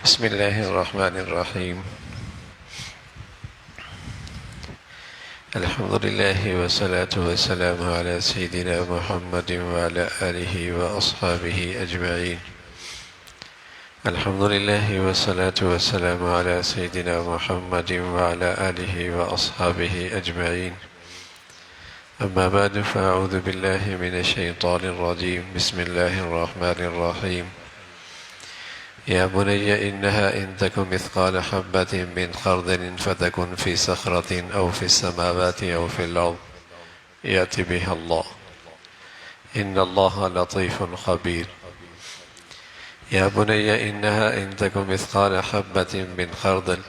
بسم الله الرحمن الرحيم. الحمد لله والصلاة والسلام على سيدنا محمد وعلى آله وأصحابه أجمعين. الحمد لله والصلاة والسلام على سيدنا محمد وعلى آله وأصحابه أجمعين. أما بعد فأعوذ بالله من الشيطان الرجيم. بسم الله الرحمن الرحيم. يا بني إنها إن تك مثقال حبة من خردل فتكن في صخرة أو في السماوات أو في الأرض يأت بها الله إن الله لطيف خبير. يا بني إنها إن تك مثقال حبة من خردل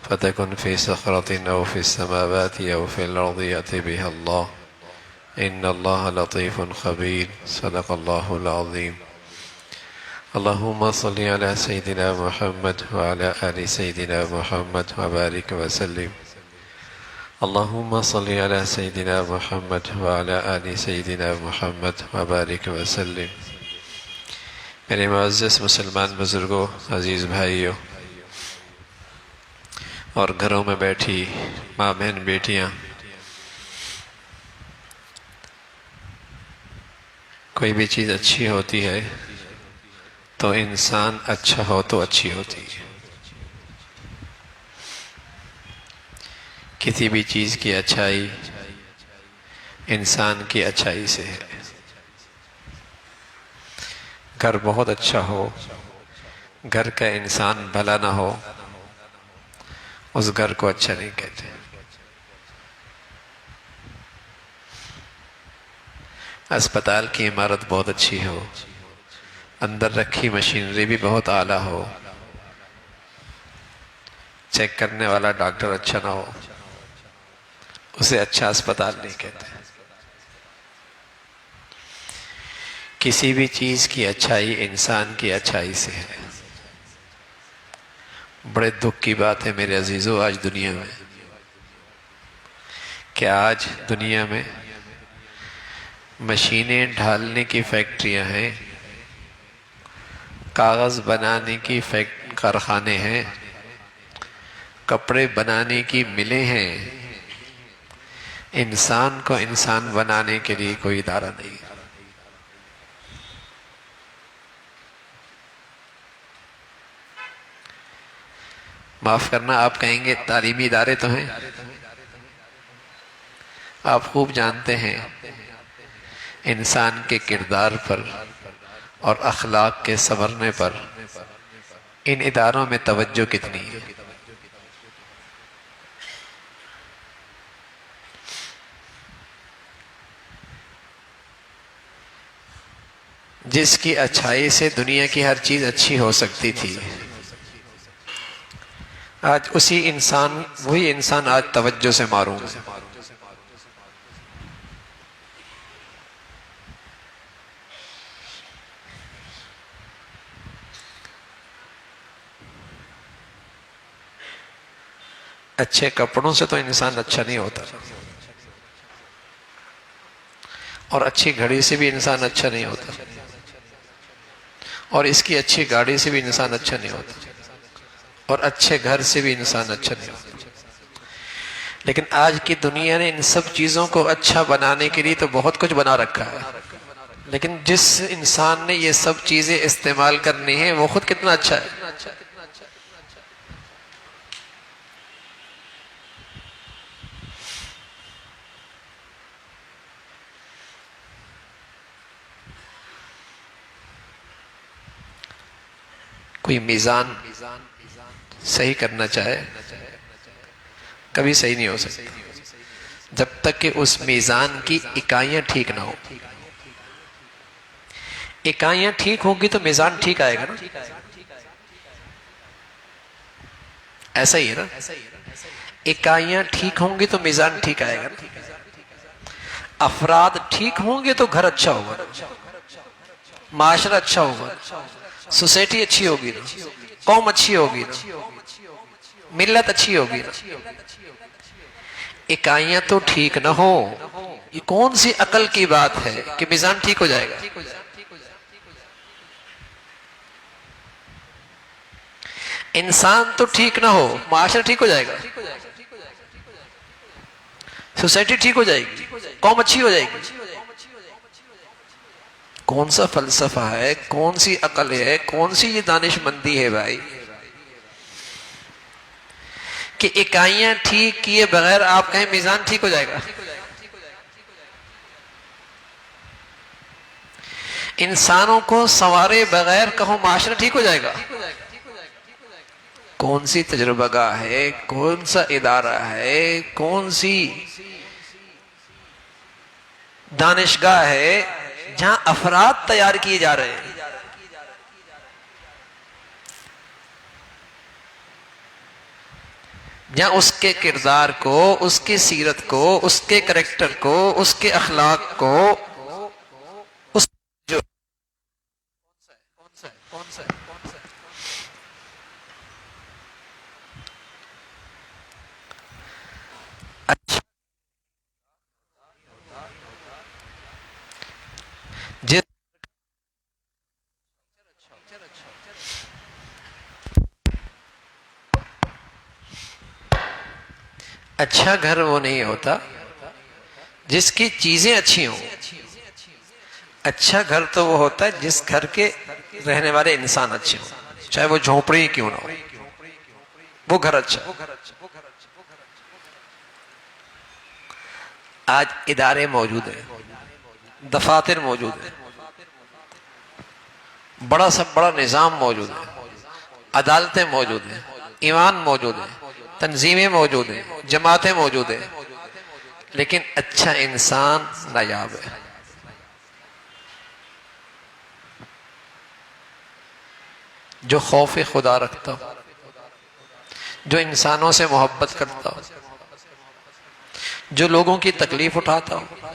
فتكن في صخرة أو في السماوات أو في الأرض يأت بها الله إن الله لطيف خبير. صدق الله العظيم. اللهم صل على سيدنا محمد وعلى آل سيدنا محمد وبارك وسلم. اللهم صل على سيدنا محمد وعلى آل سيدنا محمد وبارك وسلم. میرے معزز مسلمان بزرگوں، عزیز بھائیوں اور گھروں میں بیٹھی ماں بہن بیٹیاں، کوئی بھی چیز اچھی ہوتی ہے تو انسان اچھا ہو تو اچھی ہوتی ہے. کسی بھی چیز کی اچھائی انسان کی اچھائی سے ہے. گھر بہت اچھا ہو، گھر کا انسان بھلا نہ ہو، اس گھر کو اچھا نہیں کہتے. اسپتال کی عمارت بہت اچھی ہو، اندر رکھی مشینری بھی بہت اعلیٰ ہو، چیک کرنے والا ڈاکٹر اچھا نہ ہو، اسے اچھا اسپتال نہیں کہتے. کسی بھی چیز کی اچھائی انسان کی اچھائی سے ہے. بڑے دکھ کی بات ہے میرے عزیزو آج دنیا میں، کہ آج دنیا میں مشینیں ڈھالنے کی فیکٹریاں ہیں، کاغذ بنانے کی کارخانے ہیں، کپڑے بنانے کی ملیں ہیں. انسان کو انسان بنانے کے لیے کوئی ادارہ نہیں. معاف کرنا، آپ کہیں گے تعلیمی ادارے تو ہیں. آپ خوب جانتے ہیں انسان کے کردار پر اور اخلاق کے سنورنے پر ان اداروں میں توجہ کتنی ہے. جس کی اچھائی سے دنیا کی ہر چیز اچھی ہو سکتی تھی، آج وہی انسان آج توجہ سے محروم ہے. اچھے کپڑوں سے تو انسان اچھا نہیں ہوتا، اور اچھی گھڑی سے بھی انسان اچھا نہیں ہوتا، اور اس کی اچھی گاڑی سے بھی انسان اچھا نہیں ہوتا، اور اچھے گھر سے بھی انسان اچھا نہیں ہوتا. لیکن آج کی دنیا نے ان سب چیزوں کو اچھا بنانے کے لیے تو بہت کچھ بنا رکھا ہے، لیکن جس انسان نے یہ سب چیزیں استعمال کرنی ہیں وہ خود کتنا اچھا ہے. کوئی میزان صحیح کرنا چاہے کبھی صحیح نہیں ہو سکتا جب تک کہ اس میزان کی اکائیاں ٹھیک نہ ہو. اکائیاں ٹھیک ہوگی تو میزان ٹھیک آئے گا نا. ایسا ہی ہے نا، اکائیاں ٹھیک ہوں گی تو میزان ٹھیک آئے گا نا. افراد ٹھیک ہوں گے تو گھر اچھا ہوگا، معاشرہ اچھا ہوگا، سوسائٹی اچھی ہوگی نا، قوم اچھی ہوگی نا، ملت اچھی ہوگی نا. اکائیاں تو ٹھیک نہ ہو، یہ کون سی عقل کی بات ہے کہ میزان ٹھیک ہو جائے گا. انسان تو ٹھیک نہ ہو معاشرہ ٹھیک ہو جائے گا، سوسائٹی ٹھیک ہو جائے گی، قوم اچھی ہو جائے گی۔ کون سا فلسفہ ہے، کون سی عقل ہے، کون سی یہ دانش مندی ہے بھائی، کہ اکائیاں ٹھیک کیے بغیر آپ کہیں میزان ٹھیک ہو جائے گا؟ انسانوں کو سنوارے بغیر کہوں معاشرہ ٹھیک ہو جائے گا؟ کون سی تجربہ گاہ ہے، کون سا ادارہ ہے، کون سی دانشگاہ ہے جہاں افراد تیار کیے جا رہے ہیں؟ جہاں اس کے کردار کو، اس کی سیرت کو، اس کے کریکٹر کو، اس کے اخلاق کو، اس جو اچھا جس اچھا گھر وہ نہیں ہوتا جس کی چیزیں اچھی ہوں، اچھا گھر تو وہ ہوتا ہے جس گھر کے رہنے والے انسان اچھے ہوں، چاہے وہ جھونپڑی ہی کیوں نہ ہو، وہ گھر اچھا۔ آج ادارے موجود ہیں، دفاتر موجود ہیں، بڑا سب بڑا نظام موجود ہے، عدالتیں موجود ہیں، ایوان موجود ہیں، تنظیمیں موجود ہیں، جماعتیں موجود ہیں، لیکن اچھا انسان نایاب ہے۔ جو خوف خدا رکھتا ہو، جو انسانوں سے محبت کرتا ہو، جو لوگوں کی تکلیف اٹھاتا ہو،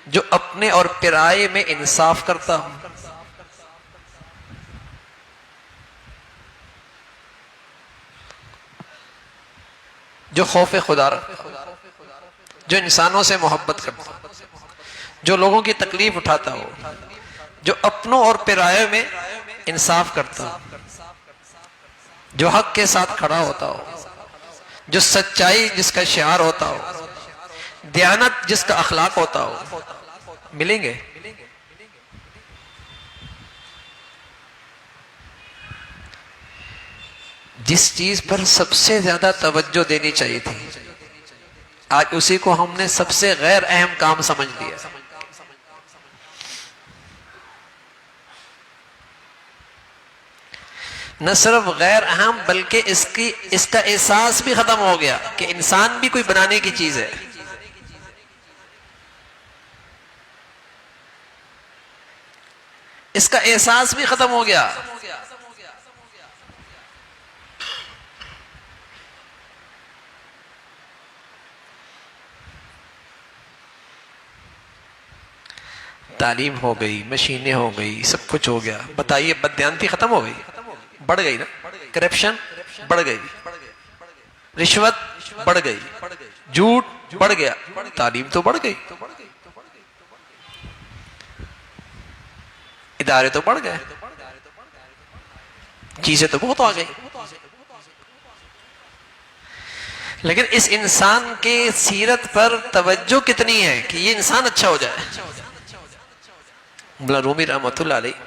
جو اپنے اور پرائے میں انصاف کرتا ہو، جو خوف خدا رکھتا ہو، جو انسانوں سے محبت کرتا ہو، جو لوگوں کی تکلیف اٹھاتا ہو، جو اپنوں اور پرائے میں انصاف کرتا ہو، جو حق کے ساتھ کھڑا ہوتا ہو، جو سچائی جس کا شعار ہوتا ہو، دیانت جس کا اخلاق ہوتا ہو، ملیں گے۔ جس چیز پر سب سے زیادہ توجہ دینی چاہیے تھی، آج اسی کو ہم نے سب سے غیر اہم کام سمجھ لیا۔ نہ صرف غیر اہم بلکہ اس کا احساس بھی ختم ہو گیا کہ انسان بھی کوئی بنانے کی چیز ہے۔ اس کا احساس بھی ختم ہو گیا۔ تعلیم ہو گئی، مشینیں ہو گئی، سب کچھ ہو گیا، بتائیے بددیانتی ختم ہو گئی؟ بڑھ گئی نا، کرپشن بڑھ گئی، رشوت بڑھ گئی، جھوٹ بڑھ گیا، تعلیم تو بڑھ گئی، ادارے تو بڑھ گئے، چیزیں تو بہت آ گئی، لیکن اس انسان کی سیرت پر توجہ کتنی ہے کہ یہ انسان اچھا ہو جائے؟ مولانا رومی رحمۃ اللہ علیہ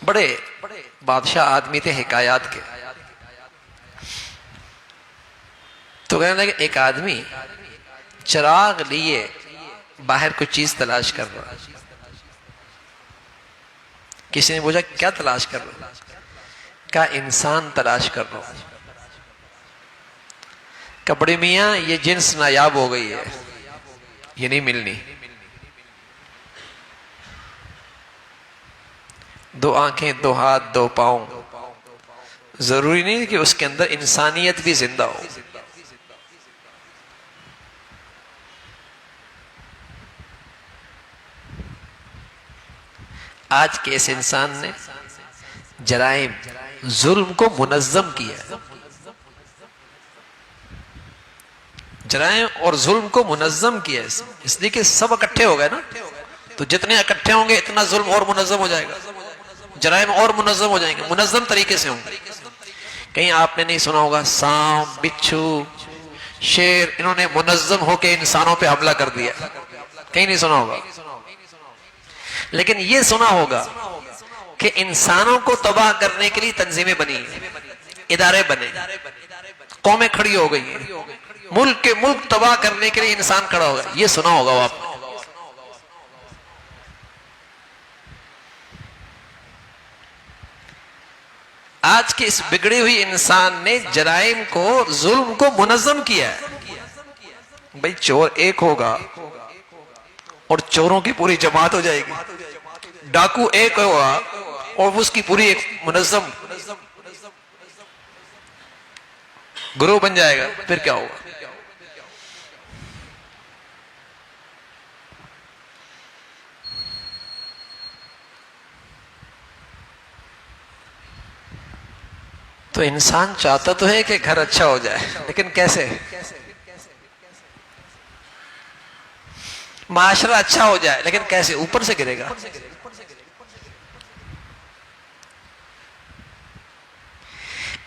بڑے بادشاہ آدمی تھے حکایات کے۔ تو کہنے لگے ایک آدمی چراغ لیے باہر کوئی چیز تلاش کر رہا، کسی نے پوچھا کیا تلاش کر رہا؟ کہا انسان تلاش کر رہا ہوں۔ کہا بڑے میاں یہ جنس نایاب ہو گئی ہے، یہ نہیں ملنی۔ دو آنکھیں، دو ہاتھ، دو پاؤں، ضروری نہیں کہ اس کے اندر انسانیت بھی زندہ ہو۔ آج کے اس انسان نے جرائم، ظلم کو منظم کیا، جرائم اور ظلم کو منظم کیا، اس لیے کہ سب اکٹھے ہو گئے نا، تو جتنے اکٹھے ہوں گے اتنا ظلم اور منظم ہو جائے گا، جرائم اور منظم ہو جائیں گے، منظم طریقے سے ہوں گے۔ کہیں آپ نے نہیں سنا ہوگا سانپ، بچھو، شیر، انہوں نے منظم ہو کے انسانوں پہ حملہ کر دیا، کہیں نہیں سنا ہوگا. لیکن یہ سنا ہوگا کہ انسانوں کو تباہ کرنے کے لیے تنظیمیں بنی، ادارے بنے، قومیں کھڑی ہو گئی ہیں، ملک تباہ کرنے کے لیے انسان کھڑا ہوگا. یہ سنا ہوگا وہ آپ نے. آج کے اس بگڑی ہوئی انسان نے جرائم کو، ظلم کو منظم کیا ہے. بھئی چور ایک ہوگا اور چوروں کی پوری جماعت ہو جائے گی، ڈاکو ایک ہوگا اور اس کی پوری ایک منظم گروہ بن جائے گا. پھر کیا ہوگا؟ تو انسان چاہتا تو ہے کہ گھر اچھا ہو جائے، لیکن کیسے؟ معاشرہ اچھا ہو جائے، لیکن کیسے؟ اوپر سے گرے گا.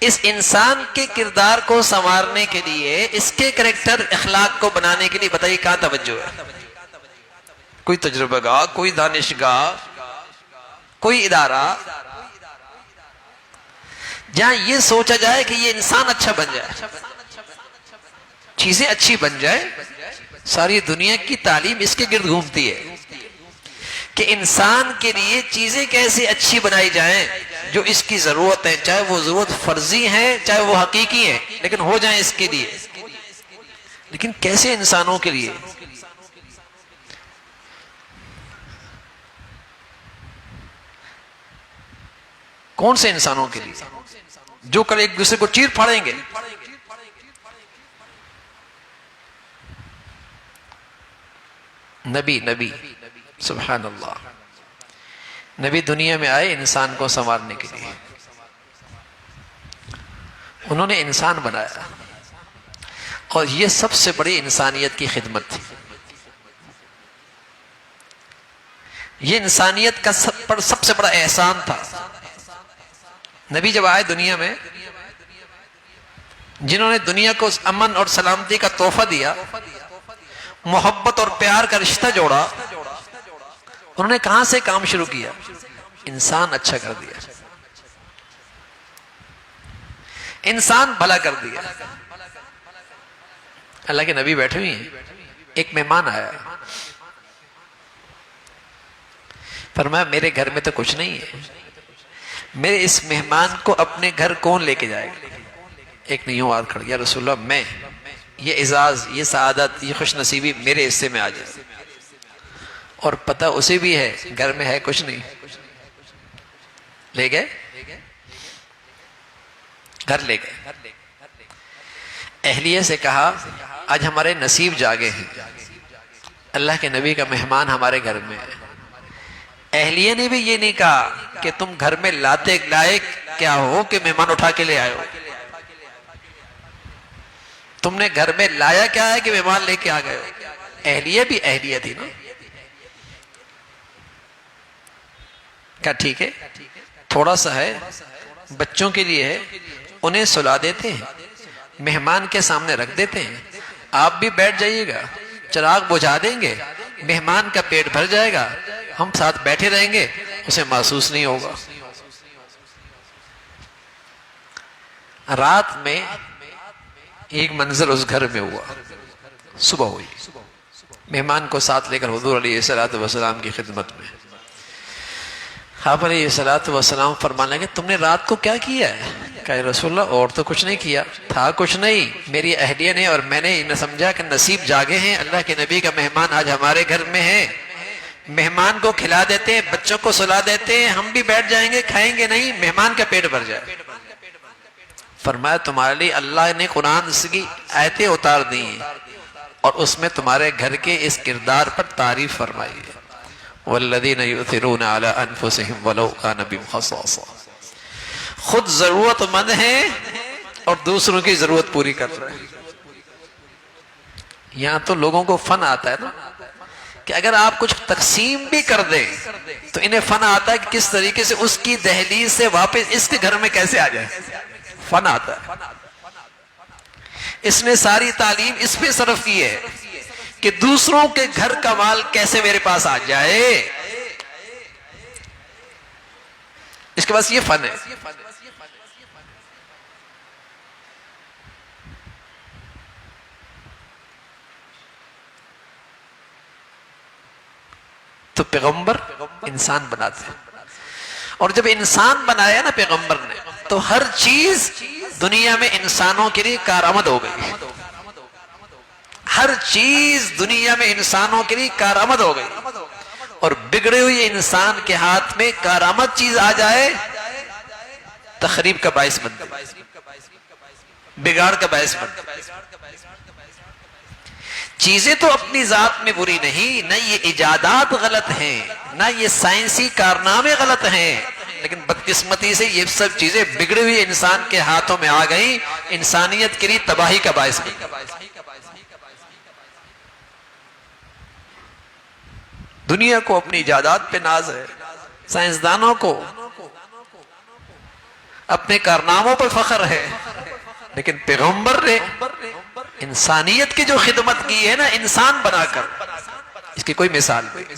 اس انسان کے کردار کو سنوارنے کے لیے، اس کے کریکٹر اخلاق کو بنانے کے لیے بتائیے کہاں توجہ ہے؟ کوئی تجربہ گاہ، کوئی دانشگاہ، کوئی ادارہ جہاں یہ سوچا جائے کہ یہ انسان اچھا بن جائے، چیزیں اچھی بن جائے. ساری دنیا کی تعلیم اس کے گرد گھومتی ہے کہ انسان کے لیے چیزیں کیسے اچھی بنائی جائیں جو اس کی ضرورت ہے، چاہے وہ ضرورت فرضی ہے چاہے وہ حقیقی ہے، لیکن ہو جائیں اس کے لیے. لیکن کیسے؟ انسانوں کے لیے. کون سے انسانوں کے لیے؟ جو کل ایک دوسرے کو چیر پھاڑیں گے. نبی سبحان اللہ، نبی دنیا میں آئے انسان کو سنوارنے کے لیے. انہوں نے انسان بنایا اور یہ سب سے بڑی انسانیت کی خدمت تھی. یہ انسانیت کا سب سے بڑا احسان تھا. نبی جب آئے دنیا میں، جنہوں نے دنیا کو امن اور سلامتی کا تحفہ دیا، محبت اور پیار کا رشتہ جوڑا، انہوں نے کہاں سے کام شروع کیا؟ انسان اچھا کر دیا، انسان بھلا کر دیا. اللہ کے نبی بیٹھے ہوئے ہیں، ایک مہمان آیا، فرمایا میرے گھر میں تو کچھ نہیں ہے، میرے اس مہمان کو اپنے گھر کون لے کے جائے گا؟ ایک نے یوں ہاتھ کھڑا کیا، رسول اللہ میں، یہ اعزاز، یہ سعادت، یہ خوش نصیبی میرے حصے میں آ جائے. اور پتہ اسے بھی ہے گھر میں ہے کچھ نہیں. لے گئے، گھر لے گئے. اہلیہ سے کہا آج ہمارے نصیب جاگے ہیں، اللہ کے نبی کا مہمان ہمارے گھر میں ہے. اہلیہ نے بھی یہ نہیں کہا کہ تم گھر میں لاتے لائق کیا ہو کہ مہمان اٹھا کے لے آئے ہو، تم نے گھر میں لایا کیا ہے کہ مہمان لے کے آ گئے ہو. اہلیہ بھی اہلیہ تھی نا. کیا ٹھیک ہے، تھوڑا سا ہے، بچوں کے لیے ہے، انہیں سلا دیتے ہیں، مہمان کے سامنے رکھ دیتے ہیں، آپ بھی بیٹھ جائیے گا، چراغ بجھا دیں گے، مہمان کا پیٹ بھر جائے گا، ہم ساتھ بیٹھے رہیں گے، اسے محسوس نہیں ہوگا. رات میں ایک منظر اس گھر میں ہوا، صبح ہوئی، مہمان کو ساتھ لے کر حضور علیہ السلام کی خدمت میں. آپ علیہ السلام فرمانے لگے تم نے رات کو کیا کیا ہے؟ کہا رسول اللہ اور تو کچھ نہیں کیا تھا، کچھ نہیں، میری اہلیہ نے اور میں نے سمجھا کہ نصیب جاگے ہیں، اللہ کے نبی کا مہمان آج ہمارے گھر میں ہے، مہمان کو کھلا دیتے ہیں، بچوں کو سلا دیتے ہیں، ہم بھی بیٹھ جائیں گے، کھائیں گے نہیں، مہمان کا پیٹ بھر جائے. فرمایا تمہارے لیے اللہ نے قرآن کی آیتیں اتار دی ہیں اور اس میں تمہارے گھر کے اس کردار پر تعریف فرمائی ہے. والذین یؤثرون علی انفسہم ولو کان بہم خصاصہ. خود ضرورت مند ہیں اور دوسروں کی ضرورت پوری کر رہے ہیں. یہاں تو لوگوں کو فن آتا ہے نا کہ اگر آپ کچھ تقسیم بھی کر دیں تو انہیں فن آتا ہے کہ کس طریقے سے اس کی دہلیز سے واپس اس کے گھر میں کیسے آ جائے. فن آتا ہے. اس نے ساری تعلیم اس پہ صرف کی ہے کہ دوسروں کے گھر کا مال کیسے میرے پاس آ جائے. اس کے پاس یہ فن ہے. تو پیغمبر انسان بناتے ہیں، اور جب انسان بنایا نا پیغمبر نے، تو ہر چیز دنیا میں انسانوں کے لیے کارآمد ہو گئی. ہر چیز دنیا میں انسانوں کے لیے کارآمد ہو گئی. اور بگڑے ہوئے انسان کے ہاتھ میں کارآمد چیز آ جائے تخریب کا باعث بنتی، بگاڑ کا باعث بنتی. چیزیں تو اپنی ذات میں بری نہیں، نہ یہ ایجادات غلط ہیں، نہ یہ سائنسی کارنامے غلط ہیں، لیکن بدقسمتی سے یہ سب چیزیں بگڑے ہوئے انسان کے ہاتھوں میں آ گئیں، انسانیت کے لیے تباہی کا باعث بن. دنیا کو اپنی ایجادات پہ ناز ہے، سائنسدانوں کو اپنے کارناموں پر فخر ہے، لیکن پیغمبر نے انسانیت کی جو خدمت کی ہے نا انسان بنا کر، اس کی کوئی مثال نہیں.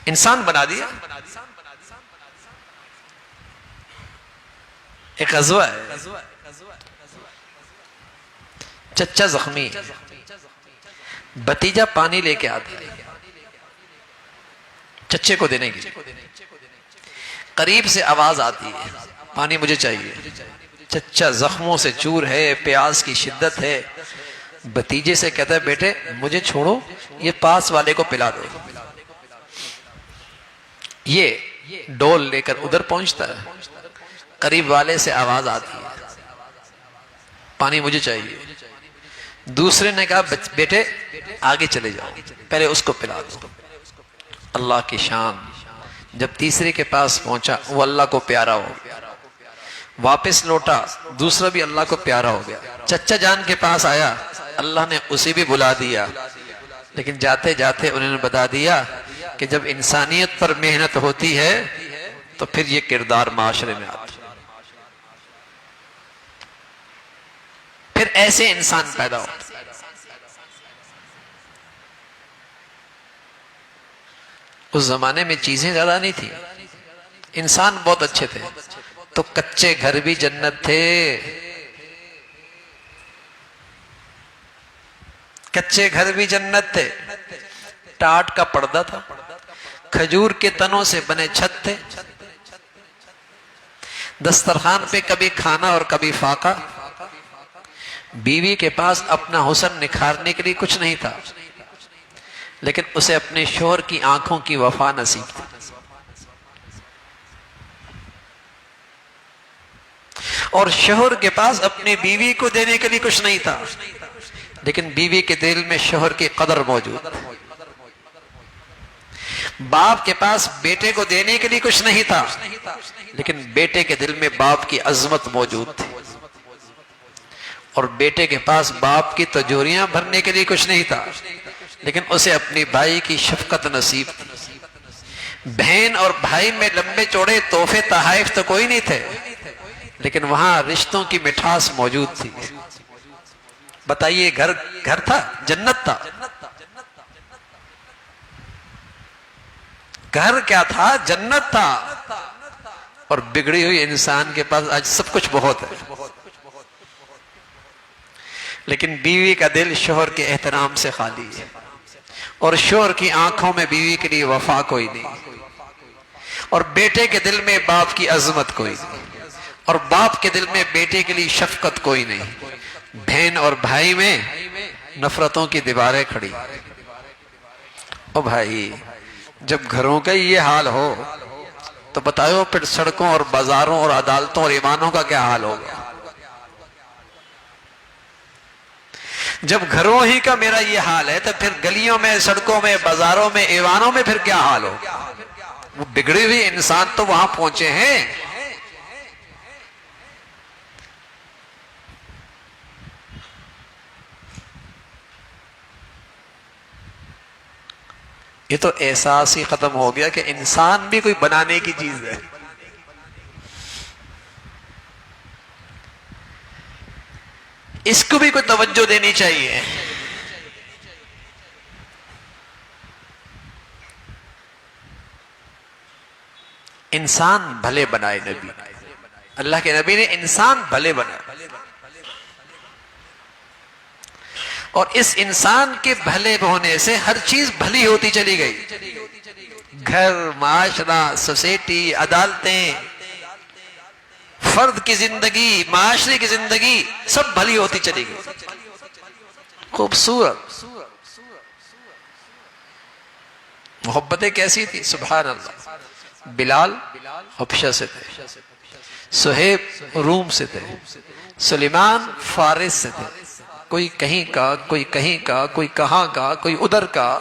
انسان بنا دیا. ایک غزوہ ہے، چچا زخمی ہے، بھتیجا پانی لے کے آتا ہے چچے کو دینے کی. قریب سے آواز آتی ہے پانی مجھے چاہیے. چچا زخموں سے چور ہے، پیاس کی شدت ہے. بھتیجے سے کہتا ہے بیٹے مجھے چھوڑو، یہ پاس والے کو پلا دو. یہ ڈول لے کر ادھر پہنچتا ہے، قریب والے سے آواز آتی ہے پانی مجھے چاہیے. دوسرے نے کہا بیٹے آگے چلے جاؤ، پہلے اس کو پلا دو. اللہ کی شان، جب تیسرے کے پاس پہنچا وہ اللہ کو پیارا ہو گیا. واپس لوٹا، دوسرا بھی اللہ کو پیارا ہو گیا. چچا جان کے پاس آیا، اللہ نے اسے بھی بلا دیا. لیکن جاتے جاتے انہوں نے بتا دیا کہ جب انسانیت پر محنت ہوتی ہے تو پھر یہ کردار معاشرے میں آتا ہے. پھر ایسے انسان پیدا ہوتا. اس زمانے میں چیزیں زیادہ نہیں تھی، انسان بہت اچھے تھے، تو کچے گھر بھی جنت تھے. کچے گھر بھی جنت تھے. ٹاٹ کا پردہ تھا، کھجور کے تنوں سے بنے چھت تھے. دسترخوان پہ کبھی کھانا اور کبھی فاقہ. بیوی کے پاس اپنا حسن نکھارنے کے لیے کچھ نہیں تھا، لیکن اسے اپنے شوہر کی آنکھوں کی وفا نصیب تھی. اور شوہر کے پاس اپنی بیوی کو دینے کے لیے کچھ نہیں تھا، لیکن بیوی کے دل میں شوہر کی قدر موجود تھی. باپ کے پاس بیٹے کو دینے کے لیے کچھ نہیں تھا، لیکن بیٹے کے دل میں باپ کی عظمت موجود تھی. اور بیٹے کے پاس باپ کی تجوریاں بھرنے کے لیے کچھ نہیں تھا، لیکن اسے اپنی بھائی کی شفقت نصیب تھی. بہن اور بھائی میں لمبے چوڑے تحفے تحائف تو کوئی نہیں تھے، لیکن وہاں رشتوں کی مٹھاس موجود تھی. بتائیے گھر تھا، جنت تھا. گھر کیا تھا؟ جنت تھا. اور بگڑی ہوئی انسان کے پاس آج سب کچھ بہت ہے، لیکن بیوی کا دل شوہر کے احترام سے خالی ہے، اور شوہر کی آنکھوں میں بیوی کے لیے وفا کوئی نہیں، اور بیٹے کے دل میں باپ کی عظمت کوئی نہیں، اور باپ کے دل میں بیٹے کے لیے شفقت کوئی نہیں. بہن اور بھائی میں نفرتوں کی دیواریں کھڑی. او بھائی جب گھروں کا یہ حال ہو تو بتاؤ پھر سڑکوں اور بازاروں اور عدالتوں اور ایوانوں کا کیا حال ہوگا؟ جب گھروں ہی کا میرا یہ حال ہے تو پھر گلیوں میں، سڑکوں میں، بازاروں میں، ایوانوں میں پھر کیا حال ہوگا؟ وہ بگڑے ہوئے انسان تو وہاں پہنچے ہیں. یہ تو احساس ہی ختم ہو گیا کہ انسان بھی کوئی بنانے کی چیز ہے. اس کو بھی کوئی توجہ دینی چاہیے. انسان بھلے بنائے نبی، اللہ کے نبی نے انسان بھلے بنائے، اور اس انسان کے بھلے ہونے سے ہر چیز بھلی ہوتی چلی گئی. گھر، معاشرہ، سوسائٹی، عدالتیں، فرد کی زندگی، معاشرے کی زندگی سب بھلی ہوتی چلی گئی. خوبصورت. محبتیں کیسی تھی، سبحان اللہ. بلال حبشہ سے تھے، صہیب روم سے تھے، سلیمان فارس سے تھے. کوئی کہیں کا، کوئی کہیں کا، کوئی کہاں کا، کوئی ادھر کا.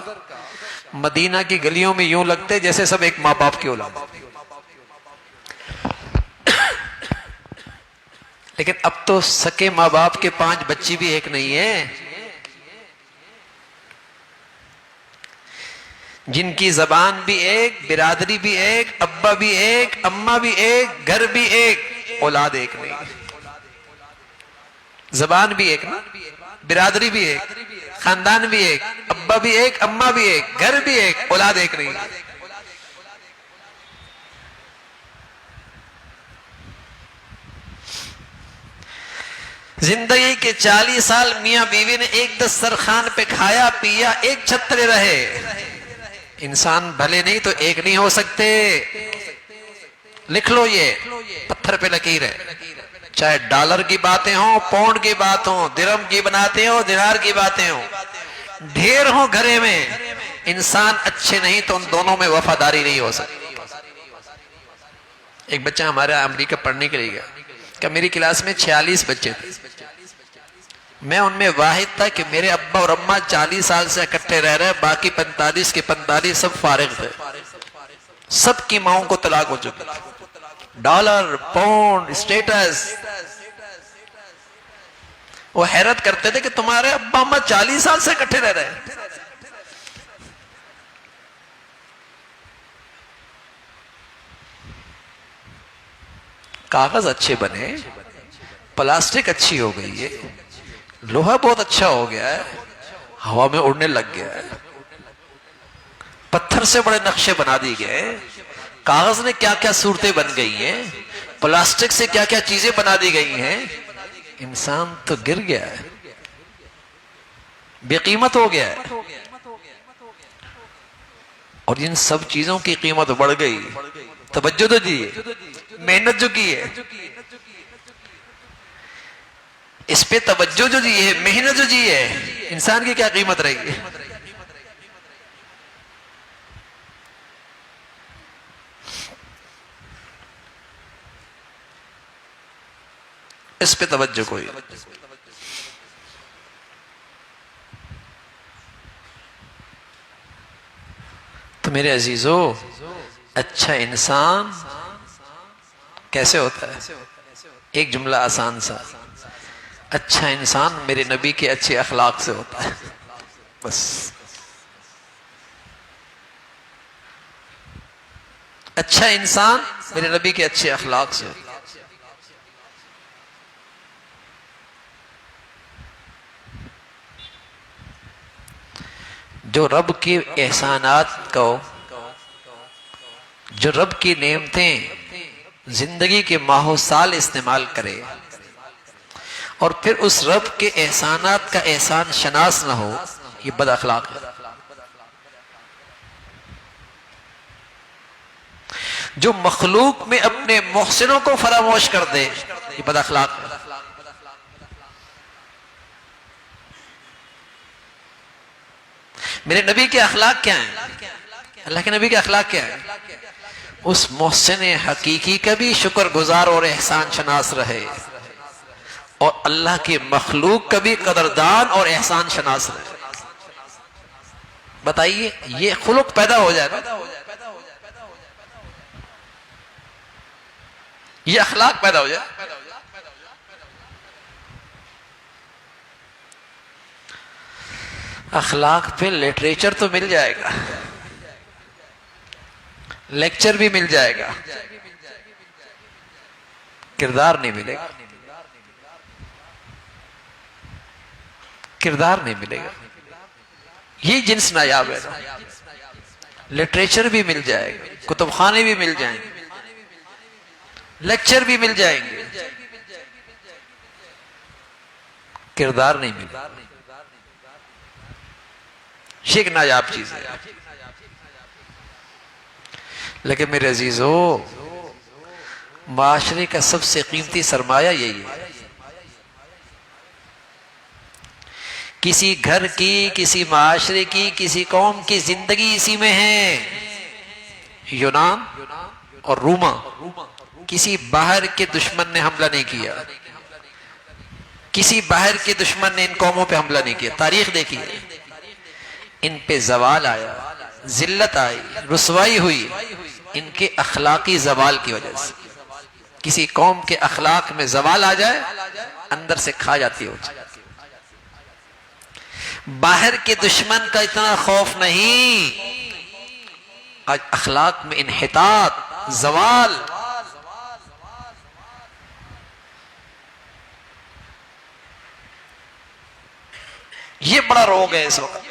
مدینہ کی گلیوں میں یوں لگتے جیسے سب ایک ماں باپ کی اولاد. لیکن اب تو سکے ماں باپ کے 5 بچی بھی ایک نہیں ہیں. جن کی زبان بھی ایک، برادری بھی ایک، ابا بھی ایک، اماں بھی ایک، گھر بھی ایک، اولاد ایک نہیں. زبان بھی ایک نا، برادری بھی ایک، خاندان بھی ایک، ابا بھی ایک، اماں بھی ایک، گھر بھی ایک، اولاد ایک نہیں. زندگی کے 40 سال میاں بیوی نے ایک دسترخوان پہ کھایا پیا، ایک چھت تلے رہے. انسان بھلے نہیں تو ایک نہیں ہو سکتے. لکھ لو، یہ پتھر پہ لکیر ہے. چاہے ڈالر کی باتیں ہوں، پاؤنڈ کی بات ہوں، درہم کی بناتے ہوں، دینار کی باتیں ہوں، ڈھیر ہوں گھرے میں، انسان اچھے نہیں تو ان دونوں میں وفاداری نہیں ہو سکتی. ایک بچہ ہمارا امریکہ پڑھنے کے لیے گیا کہ میری کلاس میں 46 بچے تھے. میں ان میں واحد تھا کہ میرے ابا اور اماں 40 سال سے اکٹھے رہ رہے، باقی 45 کے 45 سب فارغ تھے. سب کی ماؤں کو طلاق ہو چکی. Dollar, pound, status. وہ حیرت کرتے تھے کہ تمہارے ابا اماں 40 سال سے اکٹھے رہ رہے ہیں. کاغذ اچھے بنے، پلاسٹک اچھی ہو گئی ہے، لوہا بہت اچھا ہو گیا ہے، ہوا میں اڑنے لگ گیا ہے، پتھر سے بڑے نقشے بنا دیے گئے، کاغذ نے کیا کیا صورتیں بن گئی ہیں، پلاسٹک سے کیا کیا چیزیں بنا دی گئی ہیں. انسان تو گر گیا ہے، بے قیمت ہو گیا ہے. اور ان سب چیزوں کی قیمت بڑھ گئی. توجہ تو جی، محنت جو کی ہے اس پہ، توجہ جو جی ہے، محنت جو جی ہے، انسان کی کیا قیمت رہی ہے. اس پہ توجہ کوئی. تو میرے عزیزو، اچھا انسان کیسے ہوتا ہے؟ ایک جملہ آسان سا، اچھا انسان میرے نبی کے اچھے اخلاق سے ہوتا ہے. بس اچھا انسان میرے نبی کے اچھے اخلاق سے ہوتا ہے. جو رب کے احسانات کو، جو رب کی نعمتیں زندگی کے ماہ و سال استعمال کرے اور پھر اس رب کے احسانات کا احسان شناس نہ ہو، یہ بد اخلاق ہے. جو مخلوق میں اپنے محسنوں کو فراموش کر دے، یہ بد اخلاق ہے. میرے نبی کے اخلاق کیا ہیں؟ اللہ کے نبی کے اخلاق کیا ہیں؟ اس محسن حقیقی کا بھی شکر گزار اور احسان شناس رہے، اور اللہ کی مخلوق کا بھی قدردان اور احسان شناس رہے. بتائیے، یہ خلق پیدا ہو جائے نا، یہ اخلاق پیدا ہو جائے. اخلاق پہ لٹریچر تو مل جائے گا، لیکچر بھی مل جائے گا، کردار نہیں ملے گا، کردار نہیں ملے گا. یہ جنس نایاب ہے. لٹریچر بھی مل جائے گا، کتب خانے بھی مل جائیں گے، لیکچر بھی مل جائیں گے، کردار نہیں ملے. یہ ایک نایاب چیز ہے. لیکن میرے عزیزو، معاشرے کا سب سے قیمتی سرمایہ یہی ہے. کسی گھر کی، کسی معاشرے کی، کسی قوم کی زندگی اسی میں ہے. یونان اور روما، کسی باہر کے دشمن نے حملہ نہیں کیا، کسی باہر کے دشمن نے ان قوموں پہ حملہ نہیں کیا. تاریخ دیکھیے، ان پہ زوال آیا، ذلت آئی، رسوائی ہوئی ان کے اخلاقی زوال کی وجہ سے. کسی قوم کے اخلاق میں زوال آ جائے، اندر سے کھا جاتی ہو. باہر کے دشمن کا اتنا خوف نہیں، آج اخلاق میں انحطاط، زوال. یہ بڑا روگ ہے اس وقت.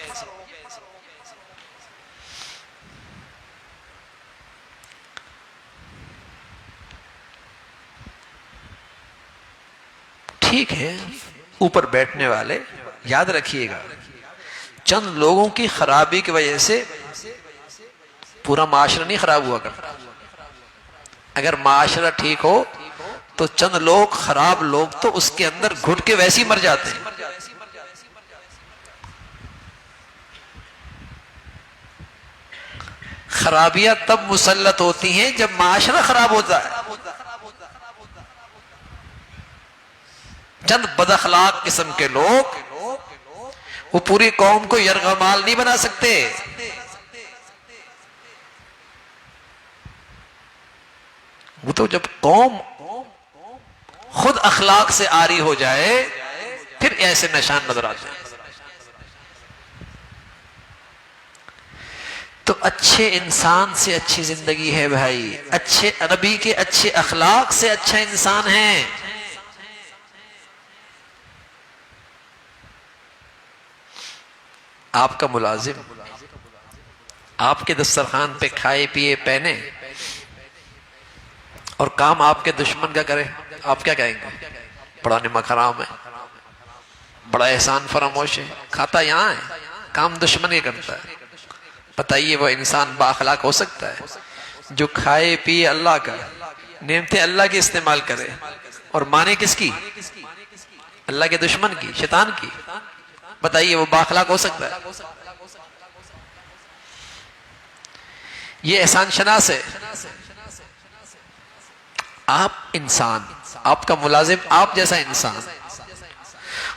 ٹھیک ہے، اوپر بیٹھنے والے یاد رکھیے گا، چند لوگوں کی خرابی کی وجہ سے پورا معاشرہ نہیں خراب ہوا کرتا. اگر معاشرہ ٹھیک ہو تو چند لوگ، خراب لوگ تو اس کے اندر گھٹ کے ویسے ہی مر جاتے ہیں. خرابیاں تب مسلط ہوتی ہیں جب معاشرہ خراب ہوتا ہے. چند بد اخلاق قسم کے لوگ وہ پوری قوم کو یرغمال نہیں بنا سکتے. وہ تو جب قوم خود اخلاق سے عاری ہو جائے پھر ایسے نشان نظر آتے ہیں. تو اچھے انسان سے اچھی زندگی ہے بھائی. اچھے نبی کے اچھے اخلاق سے اچھا انسان ہے. آپ کا ملازم آپ کے دسترخوان پہ کھائے پیے پہنے اور کام آپ کے دشمن کا کرے، آپ کیا کہیں گے؟ بڑا نمک حرام ہے، بڑا احسان فراموش ہے، کھاتا یہاں ہے، کام دشمن کے کرتا ہے. بتائیے وہ انسان با اخلاق ہو سکتا ہے جو کھائے پیے اللہ کا، نعمتیں اللہ کی استعمال کرے اور مانے کس کی؟ اللہ کے دشمن کی، شیطان کی. بتائیے وہ با اخلاق ہو سکتا ہے؟ یہ احسان شناس ہے. آپ انسان، آپ کا ملازم آپ جیسا انسان،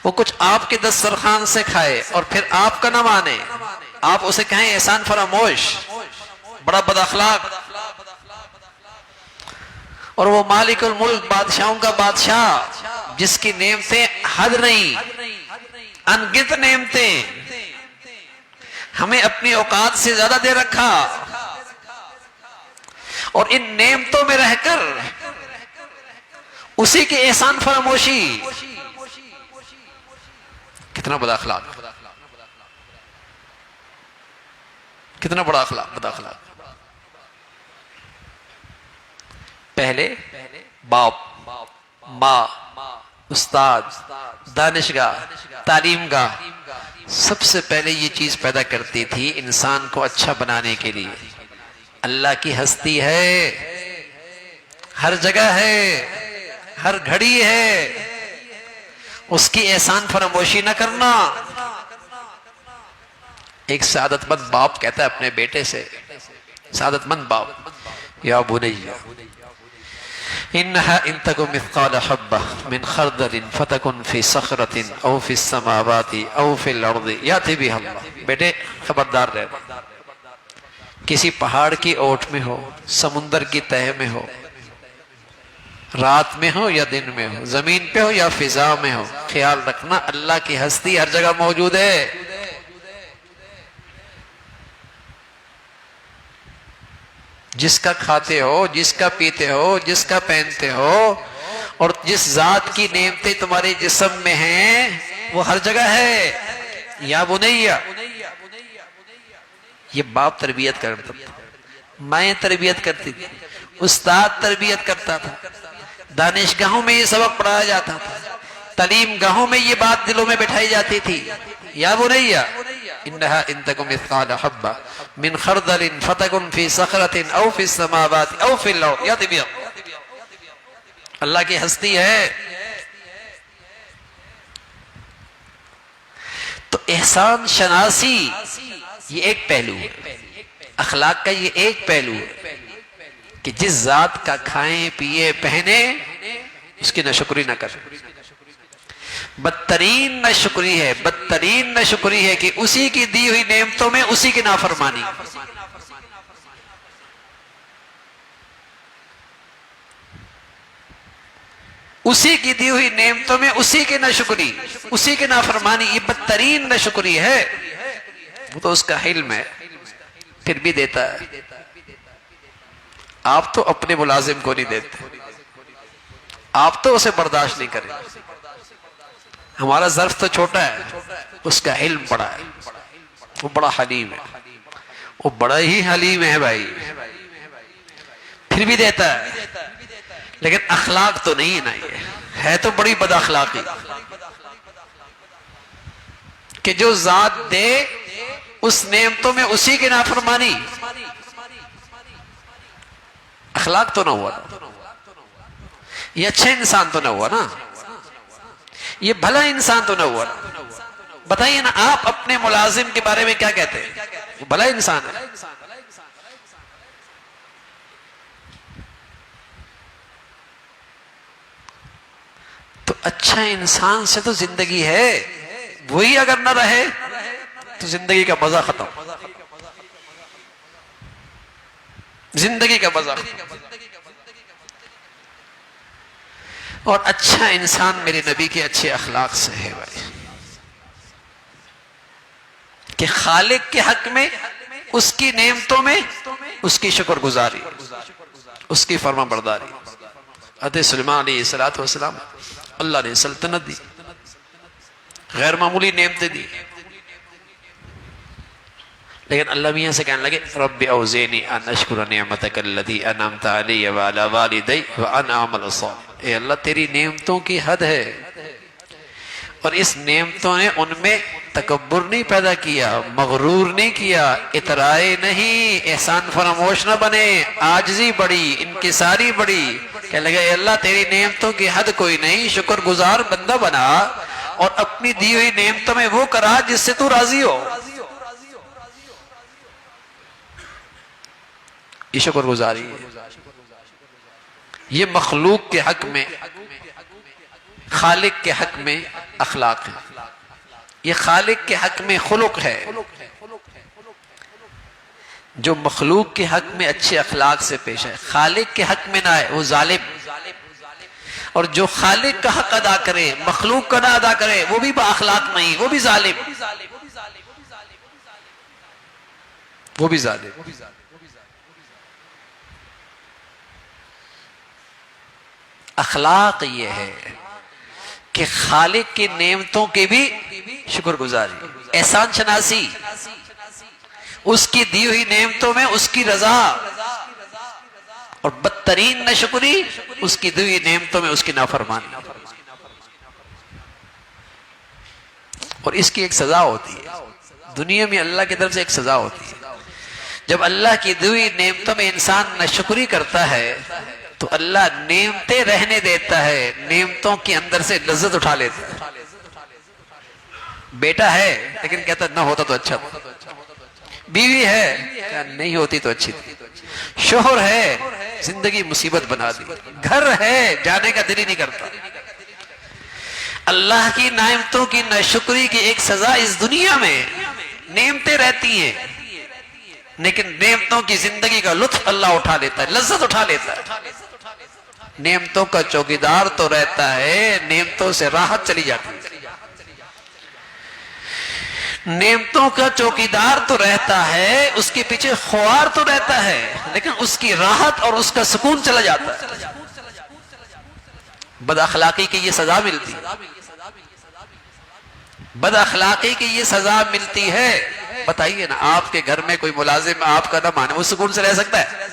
وہ کچھ آپ کے دسترخوان سے کھائے اور پھر آپ کا نہ مانے، آپ اسے کہیں احسان فراموش، بڑا بد اخلاق، اور وہ مالک الملک، بادشاہوں کا بادشاہ جس کی نعمتیں حد نہیں، انگنت نعمتیں، ہمیں اپنی اوقات سے زیادہ دے رکھا، اور ان نعمتوں میں رہ کر اسی کی احسان فراموشی. کتنا بد اخلاق، کتنا بڑا اخلاق، بد اخلاق. پہلے باپ، ماں، استاد، دانشگاہ، تعلیم گاہ سب سے پہلے یہ چیز پیدا کرتی تھی انسان کو اچھا بنانے کے لیے. اللہ کی ہستی ہے، ہر جگہ ہے، ہر گھڑی ہے، اس کی احسان فراموشی نہ کرنا. ایک سعادت مند باپ کہتا ہے اپنے بیٹے سے، سعادت مند باپ، یا بنیہ انہا ان تک مثقال حبہ من خردل فتکن فی صخرۃ او فی السماوات او فی الارض یأتی بہا اللہ. بیٹے خبردار رہنا، کسی پہاڑ کی اوٹ میں ہو، سمندر کی تہہ میں ہو، رات میں ہو یا دن میں ہو، زمین پہ ہو یا فضا میں ہو، خیال رکھنا اللہ کی ہستی ہر جگہ موجود ہے. جس کا کھاتے ہو، جس کا پیتے ہو، جس کا پہنتے ہو، اور جس ذات کی نعمتیں تمہارے جسم میں ہیں وہ ہر جگہ ہے۔ یا بنیہ، یہ باپ تربیت کرتا تھا، مائیں تربیت کرتی تھی، استاد تربیت کرتا تھا، دانشگاہوں میں یہ سبق پڑھایا جاتا تھا، تعلیم گاہوں میں یہ بات دلوں میں بٹھائی جاتی تھی۔ یا بنیہ انہا ان تک مثقال حبہ من خردل فتکن فی صخرۃ او فی السماوات او فی الارض یأتی بها۔ اللہ کی ہستی ہے۔ تو احسان شناسی یہ ایک پہلو ہے، اخلاق کا یہ ایک پہلو ہے کہ جس ذات کا کھائیں پیے پہنے اس کی ناشکری نہ کریں۔ بدترین ناشکری ہے، بدترین ناشکری ہے کہ اسی کی دی ہوئی نعمتوں میں اسی کی نافرمانی۔ اسی کی دی ہوئی نعمتوں میں اسی کی ناشکری، اسی کی نافرمانی، یہ بدترین ناشکری ہے۔ وہ تو اس کا علم ہے پھر بھی دیتا ہے۔ آپ تو اپنے ملازم کو نہیں دیتے، آپ تو اسے برداشت نہیں کریں۔ ہمارا ظرف تو چھوٹا ہے، اس کا علم بڑا ہے، وہ بڑا حلیم ہے، وہ بڑا ہی حلیم ہے بھائی، پھر بھی دیتا ہے۔ لیکن اخلاق تو نہیں نا، یہ ہے تو بڑی بد اخلاقی کہ جو ذات دے اس نعمتوں میں اسی کی نافرمانی۔ اخلاق تو نہ ہوا، یہ اچھا انسان تو نہ ہوا نا، یہ بھلا انسان تو نہ ہوا۔ بتائیے نا آپ اپنے ملازم کے بارے میں کیا کہتے ہیں؟ وہ بھلا انسان ہے۔ تو اچھا انسان سے تو زندگی ہے، وہی اگر نہ رہے تو زندگی کا مزہ ختم، زندگی کا مزہ ختم۔ اور اچھا انسان میرے نبی کے اچھے اخلاق سے ہے بھائی، کہ خالق کے حق میں، اس کی نعمتوں میں اس کی شکر گزاری، اس کی فرما برداری۔ حضرت سلیمان علیہ السلام اللہ نے سلطنت دی، غیر معمولی نعمتیں دی، لیکن اللہ میاں سے کہنے لگے رب اوزعنی ان اشکر نعمتک التی انعمت علی وعلی والدی وان اعمل صالحا۔ اے اللہ تیری نعمتوں کی حد ہے، اور اس نعمتوں نے ان میں تکبر نہیں پیدا کیا، مغرور نہیں کیا، اترائے نہیں، احسان فراموش نہ بنے، عاجزی بڑی، انکساری بڑی۔ کہنے لگے اے اللہ تیری نعمتوں کی حد کوئی نہیں، شکر گزار بندہ بنا، اور اپنی دی ہوئی نعمتوں میں وہ کرا جس سے تو راضی ہو۔ یہ شکر گزاری ہے، یہ مخلوق کے حق میں، خالق کے حق میں اخلاق ہے، یہ خالق کے حق میں خلق ہے۔ جو مخلوق کے حق میں اچھے اخلاق سے پیش ہے، خالق کے حق میں نہ ہے وہ ظالم، اور جو خالق کا حق ادا کرے مخلوق کا نہ ادا کرے وہ بھی با اخلاق نہیں، وہ بھی ظالم، وہ بھی ظالم۔ اخلاق یہ ہے کہ خالق کی نعمتوں کے بھی شکر گزاری، احسان شناسی، اس کی دی ہوئی نعمتوں میں اس کی رضا، اور بدترین ناشکری اس کی دی ہوئی نعمتوں میں اس کی نافرمانی۔ اور اس کی ایک سزا ہوتی ہے دنیا میں، اللہ کی طرف سے ایک سزا ہوتی ہے۔ جب اللہ کی دی ہوئی نعمتوں میں انسان ناشکری کرتا ہے تو اللہ نعمتیں رہنے دیتا ہے، نعمتوں کے اندر سے لذت اٹھا لیتا ہے۔ بیٹا ہے لیکن کہتا نہ ہوتا تو اچھا تھا، بیوی ہے نہیں ہوتی تو اچھی تھی، شوہر ہے زندگی مصیبت بنا دی، گھر ہے جانے کا دل ہی نہیں کرتا۔ اللہ کی نعمتوں کی ناشکری کی ایک سزا اس دنیا میں، نعمتیں رہتی ہیں لیکن نعمتوں کی زندگی کا لطف اللہ اٹھا لیتا ہے، لذت اٹھا لیتا ہے۔ نعمتوں کا چوکیدار تو رہتا ہے، نعمتوں سے راحت چلی جاتی ہے۔ نعمتوں کا چوکیدار تو رہتا ہے، اس کے پیچھے خوار تو رہتا ہے، لیکن اس کی راحت اور اس کا سکون چلا جاتا ہے۔ بد اخلاقی کی یہ سزا ملتی ہے، بد اخلاقی کی یہ سزا ملتی ہے۔ بتائیے نا، آپ کے گھر میں کوئی ملازم آپ کا نہ مانے، وہ سکون سے رہ سکتا ہے؟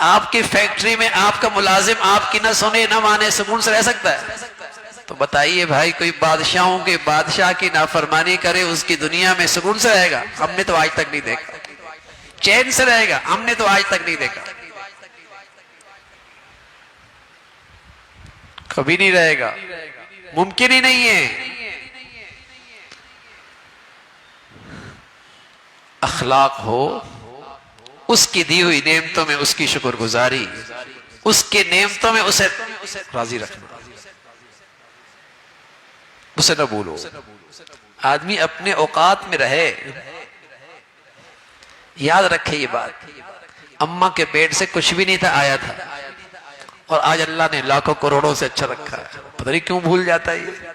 آپ کی فیکٹری میں آپ کا ملازم آپ کی نہ سنے نہ مانے، سکون سے رہ سکتا ہے؟ تو بتائیے بھائی، کوئی بادشاہوں کے بادشاہ کی نافرمانی کرے، اس کی دنیا میں سکون سے رہے گا؟ ہم نے تو آج تک نہیں دیکھا۔ چین سے رہے گا؟ ہم نے تو آج تک نہیں دیکھا، کبھی نہیں رہے گا، ممکن ہی نہیں ہے۔ اخلاق ہو، اس کی دی ہوئی نعمتوں میں اس کی شکر گزاری، اس کے نعمتوں میں اسے راضی رکھنا، اسے نہ بھولو۔ آدمی اپنے اوقات میں رہے، یاد رکھے یہ بات۔ اماں کے پیٹ سے کچھ بھی نہیں تھا، آیا تھا، اور آج اللہ نے لاکھوں کروڑوں سے اچھا رکھا ہے۔ پتہ نہیں کیوں بھول جاتا ہے یہ،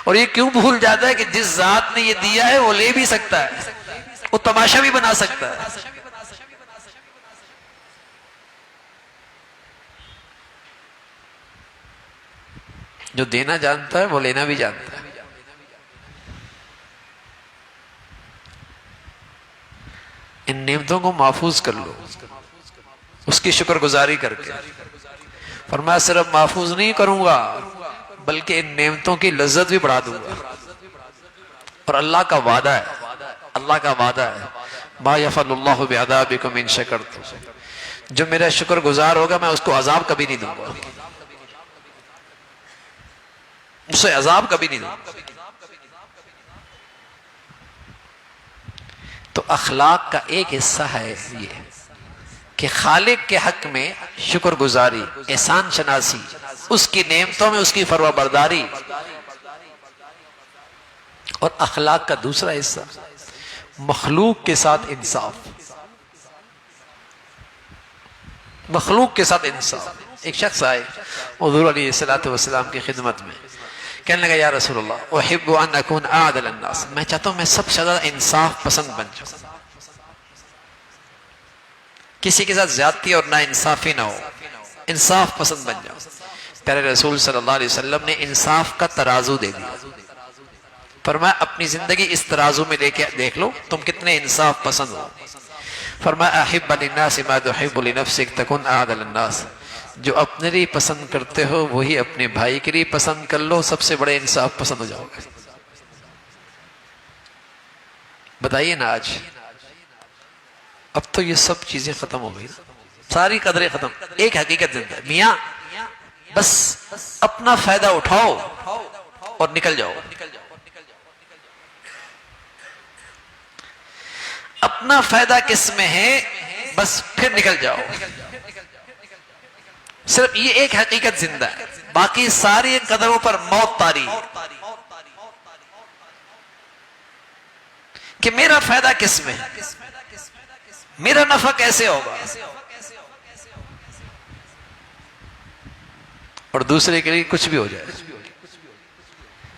اور یہ کیوں بھول جاتا ہے کہ جس ذات نے یہ دیا ہے وہ لے بھی سکتا ہے، وہ تماشا بھی بنا سکتا ہے۔ جو دینا جانتا ہے وہ لینا بھی جانتا ہے۔ ان نعمتوں کو محفوظ کر لو، اس کی شکر گزاری کر کے۔ فرمایا صرف محفوظ نہیں کروں گا بلکہ ان نعمتوں کی لذت بھی بڑھا دوں گا۔ اور اللہ کا وعدہ ہے، اللہ کا وعدہ ہے، ما یفعل اللہ بعذابکم ان شکرتم، جو میرا شکر گزار ہوگا میں اس کو عذاب کبھی نہیں دوں گا، اسے عذاب کبھی نہیں دوں گا۔ تو اخلاق کا ایک حصہ ہے یہ کہ خالق کے حق میں شکر گزاری، احسان شناسی، اس کی نعمتوں میں اس کی فرما برداری۔ اور اخلاق کا دوسرا حصہ مخلوق کے ساتھ انصاف، مخلوق کے ساتھ انصاف۔ ایک شخص آئے حضور علیہ السلام کی خدمت میں، کہنے لگا یا رسول اللہ احب ان اکون اعدل الناس، میں چاہتا ہوں میں سب سے زیادہ انصاف پسند بن جاؤں، کسی کے ساتھ زیادتی اور نا انصافی نہ ہو، انصاف پسند بن جاؤں۔ پیارے رسول صلی اللہ علیہ وسلم نے انصاف کا ترازو دے دیا، فرمایا اپنی زندگی اس ترازو میں لے کے دیکھ لو تم کتنے انصاف پسند ہو۔ فرمایا احب للناس ما تحب لنفسک تکن اعدل الناس، جو اپنے لیے پسند کرتے ہو وہی اپنے بھائی کے لیے پسند کر لو، سب سے بڑے انصاف پسند ہو جاؤ گے۔ بتائیے نا آج اب تو یہ سب چیزیں ختم ہو گئی، ساری قدریں ختم۔ ایک حقیقت زندہ ہے، میاں بس اپنا فائدہ اٹھاؤ اور نکل جاؤ، اپنا فائدہ کس میں ہے بس پھر نکل جاؤ۔ صرف یہ ایک حقیقت زندہ ہے، باقی ساری قدروں پر موت طاری ہے کہ میرا فائدہ کس میں ہے، میرا نفع کیسے ہوگا، اور دوسرے کے لیے کچھ بھی ہو جائے۔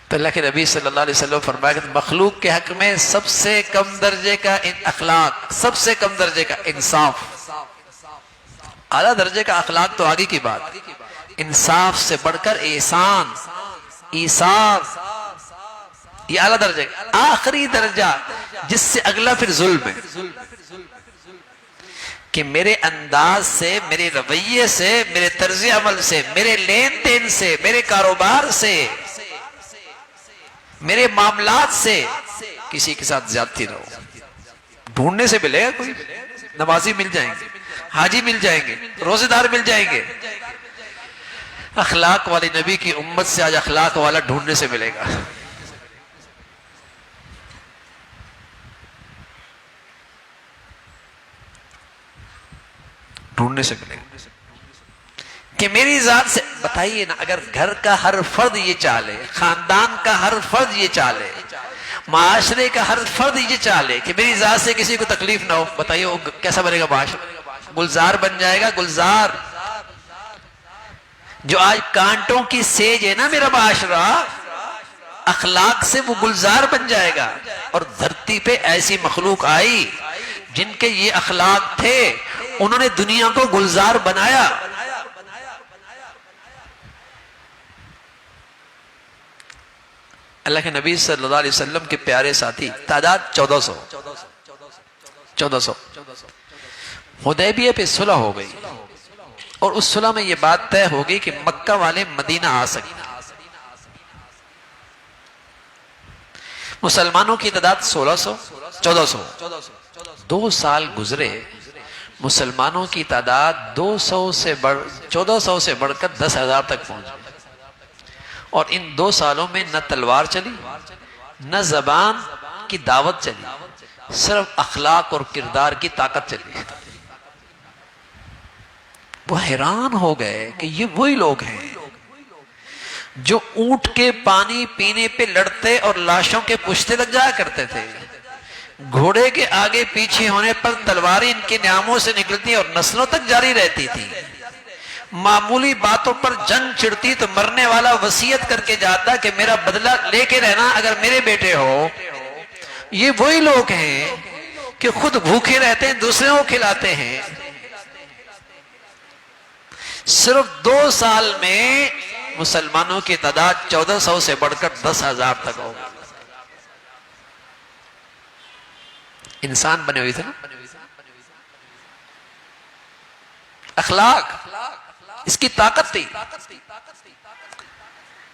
تو اللہ کے نبی صلی اللہ علیہ وسلم فرمایا کہ مخلوق کے حق میں سب سے کم درجے کا اخلاق، سب سے کم درجے کا انصاف، اعلیٰ درجے کا اخلاق تو آگے کی بات، انصاف سے بڑھ کر احسان، ایثار، یہ اعلیٰ درجے کا آخری درجہ، جس سے اگلا پھر ظلم ہے کہ میرے انداز سے، میرے رویے سے، میرے طرز عمل سے، میرے لین دین سے، میرے کاروبار سے، میرے معاملات سے کسی کے ساتھ زیادتی نہ ہو۔ ڈھونڈنے سے ملے گا، کوئی نمازی مل جائیں گے، حاجی مل جائیں گے، روزے دار مل جائیں گے، اخلاق والے نبی کی امت سے آج اخلاق والا ڈھونڈنے سے ملے گا۔ ڈھونڈنے سے ملے گا کہ میری ذات سے۔ بتائیے نا اگر گھر کا ہر فرد یہ چاہے، خاندان کا ہر فرد یہ چاہے، معاشرے کا ہر فرد یہ چاہے کہ میری ذات سے کسی کو تکلیف نہ ہو، بتائیے وہ کیسا بنے گا معاشرہ؟ گلزار بن جائے گا، گلزار۔ جو آج کانٹوں کی سیج ہے نا میرا معاشرہ، اخلاق سے وہ گلزار بن جائے گا. اور دھرتی پہ ایسی مخلوق آئی جن کے یہ اخلاق تھے، انہوں نے دنیا کو گلزار بنایا. اللہ کے نبی صلی اللہ علیہ وسلم کے پیارے ساتھی، تعداد 1400. حدیبیہ پہ صلح ہو گئی، اور اس صلح میں یہ بات طے ہو گئی کہ مکہ والے مدینہ آ سکتے. مسلمانوں کی تعداد 1400. 2 سال گزرے، مسلمانوں کی تعداد 1400 سے بڑھ کر 10,000 تک پہنچ گئی. اور ان 2 سالوں میں نہ تلوار چلی، نہ زبان کی دعوت چلی، صرف اخلاق اور کردار کی طاقت چلی. وہ حیران ہو گئے کہ یہ وہی لوگ ہیں جو اونٹ کے پانی پینے پہ لڑتے اور لاشوں کے پشتے لگ جایا کرتے تھے. گھوڑے کے آگے پیچھے ہونے پر تلواریں ان کے ناموں سے نکلتی اور نسلوں تک جاری رہتی تھی. معمولی باتوں پر جنگ چڑتی تو مرنے والا وصیت کر کے جاتا کہ میرا بدلہ لے کے رہنا اگر میرے بیٹے ہو. یہ وہی لوگ ہیں کہ خود بھوکے رہتے ہیں، دوسروں کو کھلاتے ہیں. صرف 2 سال میں مسلمانوں کی تعداد 1400 سے بڑھ کر 10,000 تک ہو. انسان بنے ہوئے تھے نا. اخلاق اس کی طاقت تھی.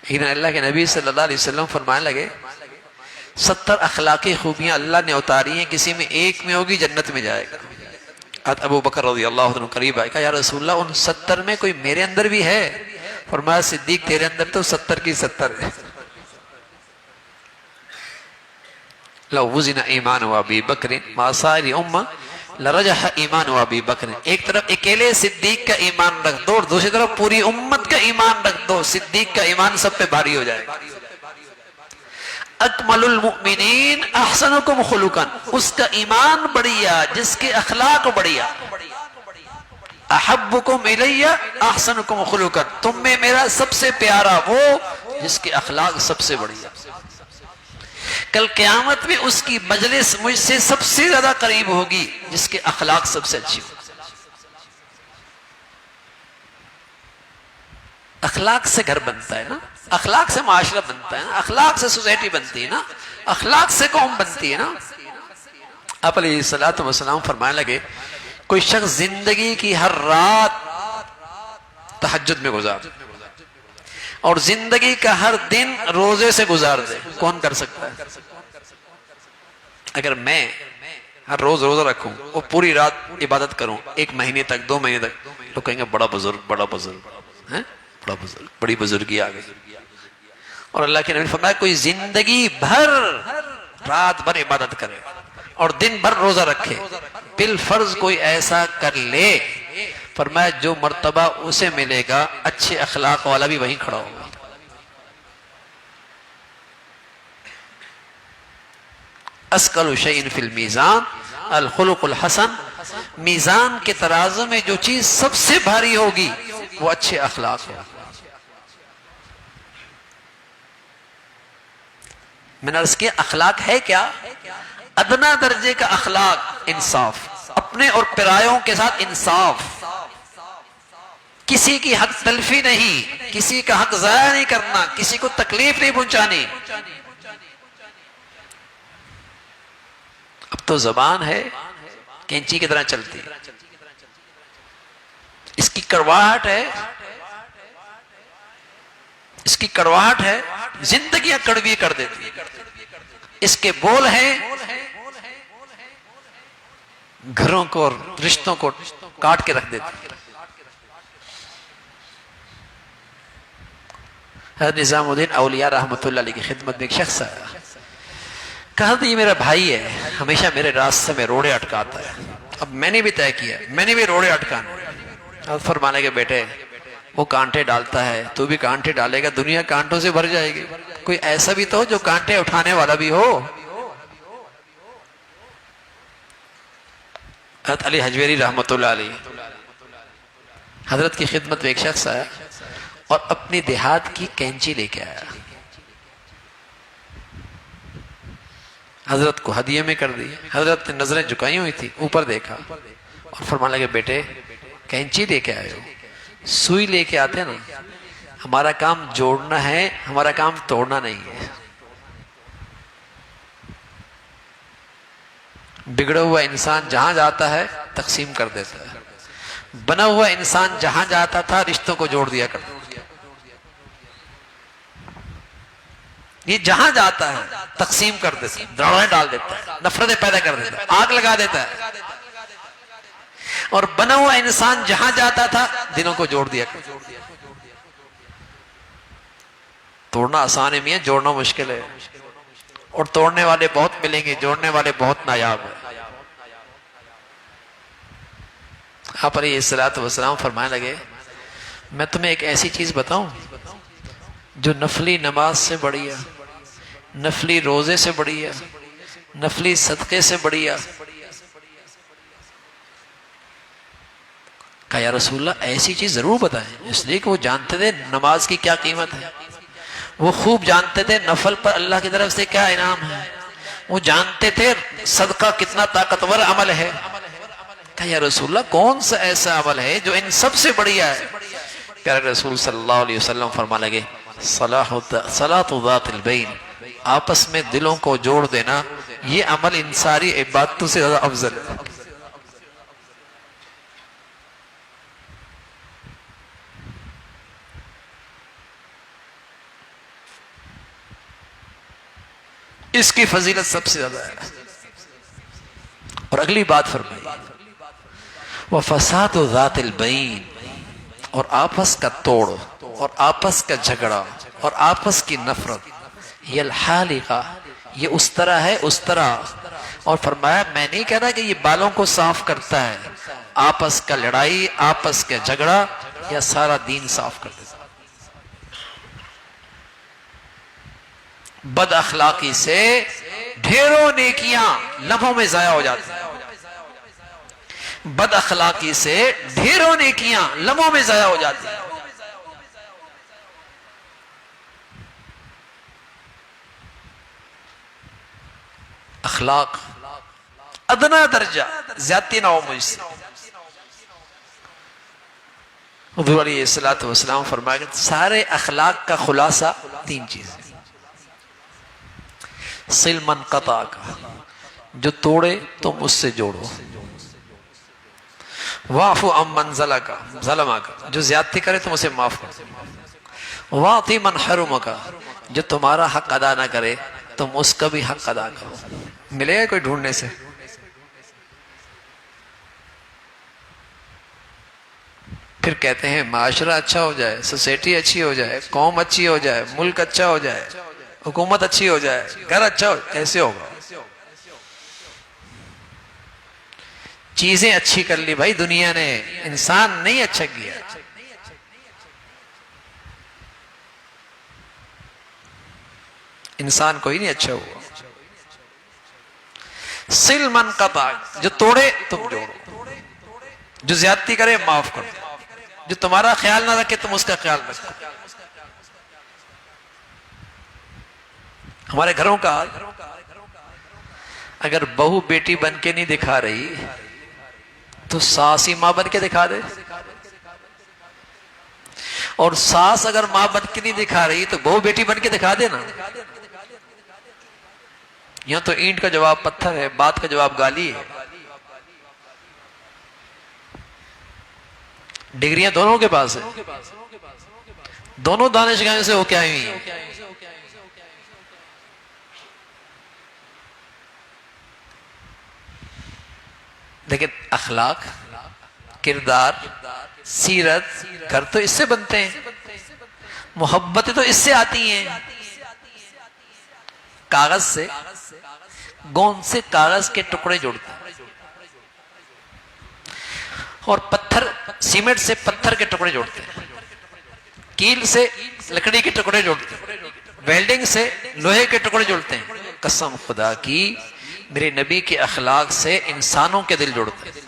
لیکن اللہ کے نبی صلی اللہ علیہ وسلم فرمانے لگے 70 اخلاقی خوبیاں اللہ نے اتاری ہیں، کسی میں ایک میں ہوگی جنت میں جائے گا. ابو بکر رضی اللہ عنہ قریب آئے، کہا یا رسول اللہ ان 70 میں کوئی میرے اندر بھی ہے؟ فرمایا صدیق تیرے اندر تو 70 کی 70 ہے. لو وزن ایمان و ابی بکر ما سائر امہ لرجح ایمان و ابی بکر. ایک طرف اکیلے صدیق کا ایمان رکھ دو اور دوسری طرف پوری امت کا ایمان رکھ دو، صدیق کا ایمان سب پہ بھاری ہو جائے گا. اکمل المؤمنین احسنکم خلقا، اس کا ایمان بڑھیا جس کے اخلاق بڑھیا. احبکم الی احسنکم خلقا، تم میں میرا سب سے پیارا وہ جس کے اخلاق سب سے بڑھیا. کل قیامت میں اس کی مجلس مجھ سے سب سے زیادہ قریب ہوگی جس کے اخلاق سب سے اچھی ہوگی. اخلاق سے گھر بنتا ہے نا، اخلاق سے معاشرہ بنتا ہے نا، اخلاق سے سوسائٹی بنتی ہے نا، اخلاق سے قوم بنتی ہے نا. آپ علیہ الصلوۃ والسلام فرمانے لگے کوئی شخص زندگی کی ہر رات تہجد میں گزار اور زندگی کا ہر دن روزے سے گزار دے، کون کر سکتا ہے؟ اگر میں ہر روز روزہ رکھوں اور پوری رات عبادت کروں 1 مہینے تک 2 مہینے تک، تو کہیں گے بڑا بزرگ بڑا بزرگ بڑا بزرگ، بڑی بزرگی آ گئی. اور اللہ کے نبی فرمایا کوئی زندگی بھر رات بھر عبادت کرے اور دن بھر روزہ رکھے، بالفرض کوئی ایسا کر لے، فرمایا جو مرتبہ اسے ملے گا اچھے اخلاق والا بھی وہیں کھڑا ہوگا. اسقل شیء فی المیزان الخلق الحسن، میزان کے ترازو میں جو چیز سب سے بھاری ہوگی وہ اچھے اخلاق ہو. میں نے عرض کیا اخلاق ہے کیا؟ ادنا درجے کا اخلاق انصاف، اپنے اور پرایوں کے ساتھ انصاف، کسی کی حق تلفی نہیں، کسی کا حق ضائع نہیں کرنا، کسی کو تکلیف نہیں پہنچانی. اب تو زبان ہے کینچی کی طرح چلتی، اس کی کڑواہٹ ہے زندگیاں کڑوی کر دیتی. اس کے بول ہیں گھروں کو اور رشتوں کو کاٹ کے رکھ دیتی. حضرت نظام الدین اولیاء رحمۃ اللہ علیہ کی خدمت میں ایک شخص آیا، کہا تھا یہ میرا بھائی ہے، ہمیشہ میرے راستے میں روڑے اٹکاتا ہے. اب میں نے بھی طے کیا، میں نے بھی روڑے اٹکانا. فرمانے کے بیٹے وہ کانٹے ڈالتا ہے، تو بھی کانٹے ڈالے گا، دنیا کانٹوں سے بھر جائے گی، کوئی ایسا بھی تو جو کانٹے اٹھانے والا بھی ہو. حضرت علی حجویری رحمۃ اللہ علیہ حضرت کی خدمت میں ایک شخص آیا اور اپنی دیہات کی کینچی لے کے آیا. حضرت کو ہدیے میں کر دی. حضرت نے نظریں جھکائی ہوئی تھی، اوپر دیکھا اور فرمانے لگے بیٹے کینچی لے کے آئے ہو، سوئی لے کے آتے نا، ہمارا کام جوڑنا ہے، ہمارا کام توڑنا نہیں ہے. بگڑا ہوا انسان جہاں جاتا ہے تقسیم کر دیتا ہے، بنا ہوا انسان جہاں جاتا تھا رشتوں کو جوڑ دیا کرتا. یہ جہاں جاتا ہے تقسیم کر دیتا ہے، دراڑیں ڈال دیتا ہے، نفرتیں پیدا کر دیتا ہے، آگ لگا دیتا ہے. اور بنا ہوا انسان جہاں جاتا تھا دلوں کو جوڑ دیا کرتا. توڑنا آسان ہے میاں، جوڑنا مشکل ہے. اور توڑنے والے بہت ملیں گے، جوڑنے والے بہت نایاب ہیں. آپ علیہ الصلوۃ والسلام فرمانے لگے میں تمہیں ایک ایسی چیز بتاؤں جو نفلی نماز سے بڑی ہے، نفلی روزے سے بڑی ہے، نفلی صدقے سے بڑی ہے. کہا یا رسول اللہ ایسی چیز ضرور بتائیں، اس لیے کہ وہ جانتے تھے نماز کی کیا قیمت ہے، وہ خوب جانتے تھے نفل پر اللہ کی طرف سے کیا انعام ہے، وہ جانتے تھے صدقہ کتنا طاقتور عمل ہے. کہا یا رسول اللہ کون سا ایسا عمل ہے جو ان سب سے بڑھیا ہے؟ پیارے رسول صلی اللہ علیہ وسلم فرمانے لگے صلاۃ ذات البین، آپس میں دلوں کو جوڑ دینا، یہ عمل ان ساری عبادتوں سے زیادہ افضل ہے. اس کی فضیلت سب سے زیادہ ہے. اور اگلی بات فرمائی وَفَسَادُ ذَاتِ الْبَيْنِ، اور آپس کا توڑ اور آپس کا جھگڑا اور آپس کی نفرت، یہ الحالقہ، یہ اس طرح ہے اس طرح. اور فرمایا میں نہیں کہہ رہا کہ یہ بالوں کو صاف کرتا ہے، آپس کا لڑائی، آپس کا جھگڑا یا سارا دین صاف کر دیتا. بد اخلاقی سے ڈھیروں نیکیاں لمحوں میں ضائع ہو جاتی ہیں. بد اخلاقی سے ڈھیروں نیکیاں لمحوں میں ضائع ہو جاتی ہیں. اخلاق ادنا درجہ، زیادتی نہ ہو مجھ سے. حضور علیہ الصلوۃ والسلام فرمایا کہ سارے اخلاق کا خلاصہ تین چیزیں: صل من قطعک، جو توڑے تم اس سے جوڑو، واعف عمن ظلمک، جو زیادتی کرے تم اسے معاف کرو، واعط من حرمک، جو تمہارا حق ادا نہ کرے تم اس کا بھی حق ادا کرو. ملے گا کوئی ڈھونڈنے سے؟ پھر کہتے ہیں معاشرہ اچھا ہو جائے، سوسائٹی اچھی ہو جائے، قوم اچھی ہو جائے، ملک اچھا ہو جائے، حکومت اچھی ہو جائے، گھر اچھا ہو، کیسے ہوگا؟ چیزیں اچھی کر لی بھائی دنیا نے، انسان نہیں اچھا کیا. انسان کوئی نہیں اچھا ہوا. صل من قطع، جو توڑے تم جوڑو، جو زیادتی کرے معاف کرو، جو تمہارا خیال نہ رکھے تم اس کا خیال رکھو. ہمارے گھروں کا اگر بہو بیٹی بن کے نہیں دکھا رہی تو ساس ہی ماں بن کے دکھا دے، اور ساس اگر ماں بن کے نہیں دکھا رہی تو بہو بیٹی بن کے دکھا دے نا. یہاں تو اینٹ کا جواب پتھر ہے، بات کا جواب گالی ہے. ڈگریاں دونوں کے پاس ہیں، دونوں دانشگاہیں سے ہو کے آئی ہوئی ہیں. لیکن اخلاق، کردار، سیرت، گھر تو اس سے بنتے ہیں، محبتیں تو اس سے آتی ہیں. کاغذ سے، گوند سے کاغذ کے ٹکڑے جوڑتے ہیں، اور پتھر، سیمنٹ سے پتھر کے ٹکڑے جوڑتے ہیں، کیل سے لکڑی کے ٹکڑے جوڑتے ہیں، ویلڈنگ سے لوہے کے ٹکڑے جوڑتے ہیں. قسم خدا کی میرے نبی کے اخلاق سے انسانوں کے دل جوڑتے ہیں.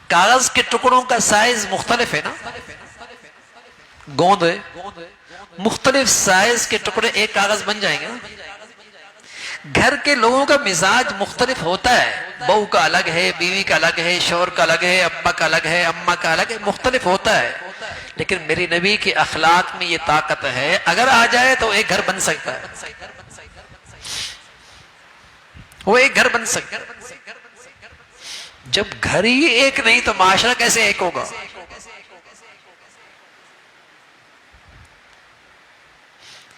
کاغذ کے ٹکڑوں کا سائز مختلف ہے نا، گوند ہے، مختلف سائز کے ٹکڑے ایک کاغذ بن جائیں گے. گھر کے لوگوں کا مزاج مختلف ہوتا ہے، بہو کا الگ ہے، بیوی کا الگ ہے، شوہر کا الگ ہے، ابا کا الگ ہے، اماں کا الگ ہے، مختلف ہوتا ہے. لیکن میری نبی کے اخلاق میں یہ طاقت ہے، اگر آ جائے تو ایک گھر بن سکتا ہے، وہ ایک گھر بن سکتا ہے. جب گھر ہی ایک نہیں تو معاشرہ کیسے ایک ہوگا؟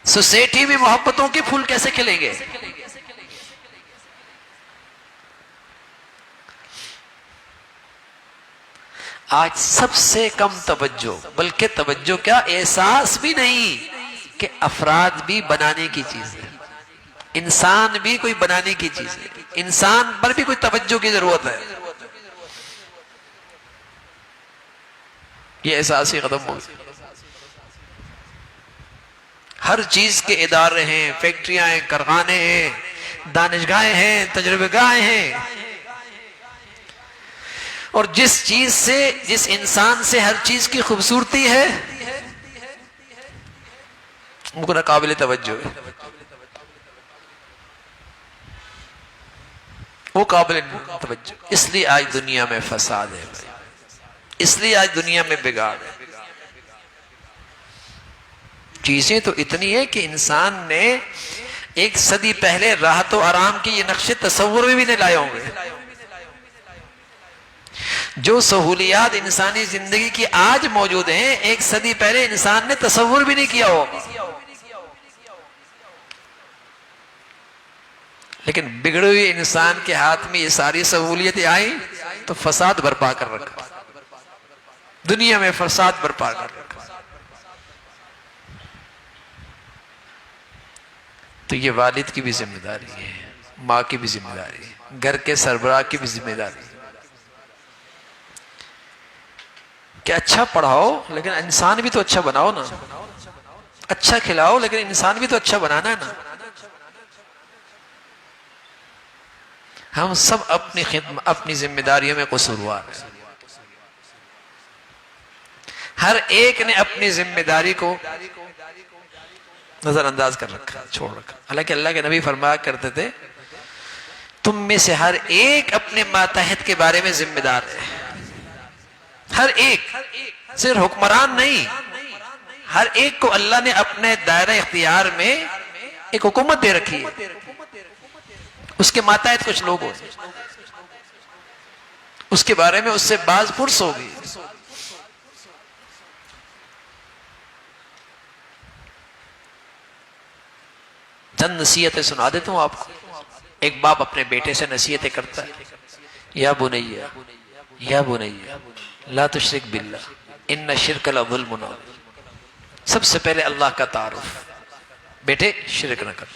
سوسائٹی میں محبتوں کے پھول کیسے کھلیں گے؟ آج سب سے کم توجہ، بلکہ توجہ کیا، احساس بھی نہیں کہ افراد بھی بنانے کی چیز ہے، انسان بھی کوئی بنانے کی چیز ہے، انسان پر بھی کوئی توجہ کی ضرورت ہے. یہ احساس ہی ختم ہو گیا. ہر چیز کے ادارے ہیں، فیکٹریاں ہیں، کارخانے ہیں، دانشگاہیں ہیں، تجربہ گاہیں ہیں، اور جس چیز سے، جس انسان سے ہر چیز کی خوبصورتی ہے وہ نہ قابل توجہ ہے، وہ قابل توجہ. اس لیے آج دنیا میں فساد ہے، اس لیے آج دنیا میں بگاڑ ہے. چیزیں تو اتنی ہے کہ انسان نے ایک صدی پہلے راحت و آرام کی یہ نقشے تصور میں بھی نہیں لائے ہوں گے. جو سہولیات انسانی زندگی کی آج موجود ہیں، ایک صدی پہلے انسان نے تصور بھی نہیں کیا ہوگا. لیکن بگڑے ہوئے انسان کے ہاتھ میں یہ ساری سہولیتیں آئیں تو فساد برپا کر رکھا، دنیا میں فساد برپا کر رکھا. تو یہ والد کی بھی ذمہ داری ہے، ماں کی بھی ذمہ داری ہے، گھر کے سربراہ کی بھی ذمہ داری ہے کہ اچھا پڑھاؤ لیکن انسان بھی تو اچھا بناؤ نا، اچھا کھلاؤ لیکن انسان بھی تو اچھا بنانا ہے نا. ہم سب اپنی خدمت، اپنی ذمہ داریوں میں قصوروار ہیں. ہر ایک نے اپنی ذمہ داری کو نظر انداز کر رکھا، چھوڑ رکھا. حالانکہ اللہ کے نبی فرمایا کرتے تھے تم میں سے ہر ایک اپنے ماتحت کے بارے میں ذمہ دار ہے. ہر ایک، صرف حکمران نہیں، ہر ایک کو اللہ نے اپنے دائرہ اختیار میں ایک حکومت دے رکھی ہے، اس کے ماتحت کچھ لوگ ہوتے ہیں، اس کے بارے میں اس سے باز پرس ہوگی. چند نصیحتیں سنا دیتا ہوں آپ کو. ایک باپ اپنے بیٹے سے نصیحتیں کرتا ہے، یا بنیہ یا بنیہ لا تشرک باللہ ان الشرک لظلم عظیم. سب سے پہلے اللہ کا تعارف، بیٹے شرک نہ کر،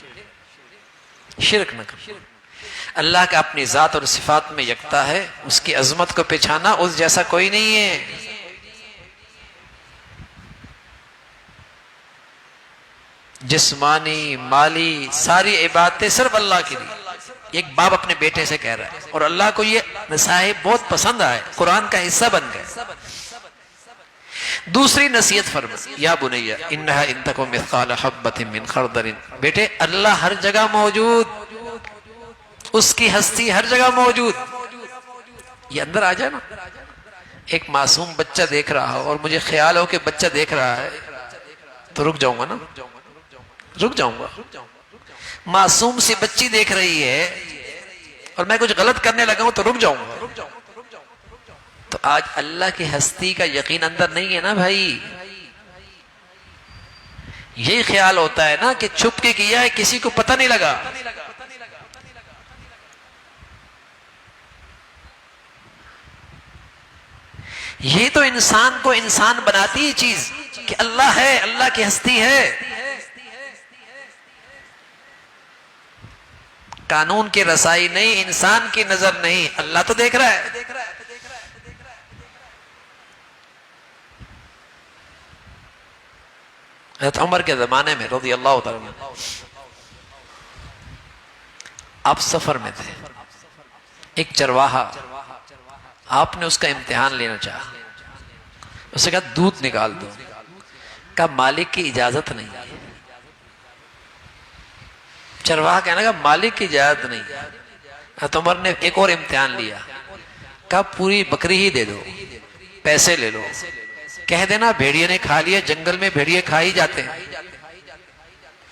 شرک نہ کر. اللہ کا اپنی ذات اور صفات میں یکتا ہے، اس کی عظمت کو پہچانا، اس جیسا کوئی نہیں ہے. جسمانی، مالی، ساری عبادتیں صرف اللہ کے لیے. ایک باپ اپنے بیٹے سے کہہ رہا ہے، اور اللہ کو یہ نصائح بہت پسند آئے، قرآن کا حصہ بن گئے. دوسری نصیحت فرمائی، یا بنیہ انہا ان تک مثقال حبۃ من خردل. بیٹے اللہ ہر جگہ موجود، اس کی ہستی ہر جگہ موجود. یہ اندر آ جائے نا. ایک معصوم بچہ دیکھ رہا ہو اور مجھے خیال ہو کہ بچہ دیکھ رہا ہے تو رک جاؤں گا نا، رک جاؤں گا. معصوم سی بچی دیکھ رہی ہے اور میں کچھ غلط کرنے لگا ہوں تو رک جاؤں گا. تو آج اللہ کی ہستی کا یقین اندر نہیں ہے نا بھائی. یہی خیال ہوتا ہے نا کہ چھپ کے کیا ہے، کسی کو پتہ نہیں لگا. یہ تو انسان کو انسان بناتی ہے چیز کہ اللہ ہے، اللہ کی ہستی ہے. قانون کی رسائی نہیں، انسان کی نظر نہیں، اللہ تو دیکھ رہا ہے. حضرت عمر کے زمانے میں رضی اللہ تعالیٰ عنہ، آپ سفر میں تھے. ایک چرواہا، آپ نے اس کا امتحان لینا چاہا. اس نے کہا دودھ نکال دو. کہا مالک کی اجازت نہیں. چرواہا کہنے لگا مالک کی اجازت نہیں. حضرت عمر نے ایک اور امتحان لیا. کہا پوری بکری ہی دے دو, پیسے لے لو, کہہ دینا بھیڑیے نے کھا لیا, جنگل میں بھیڑیے کھا ہی جاتے ہیں,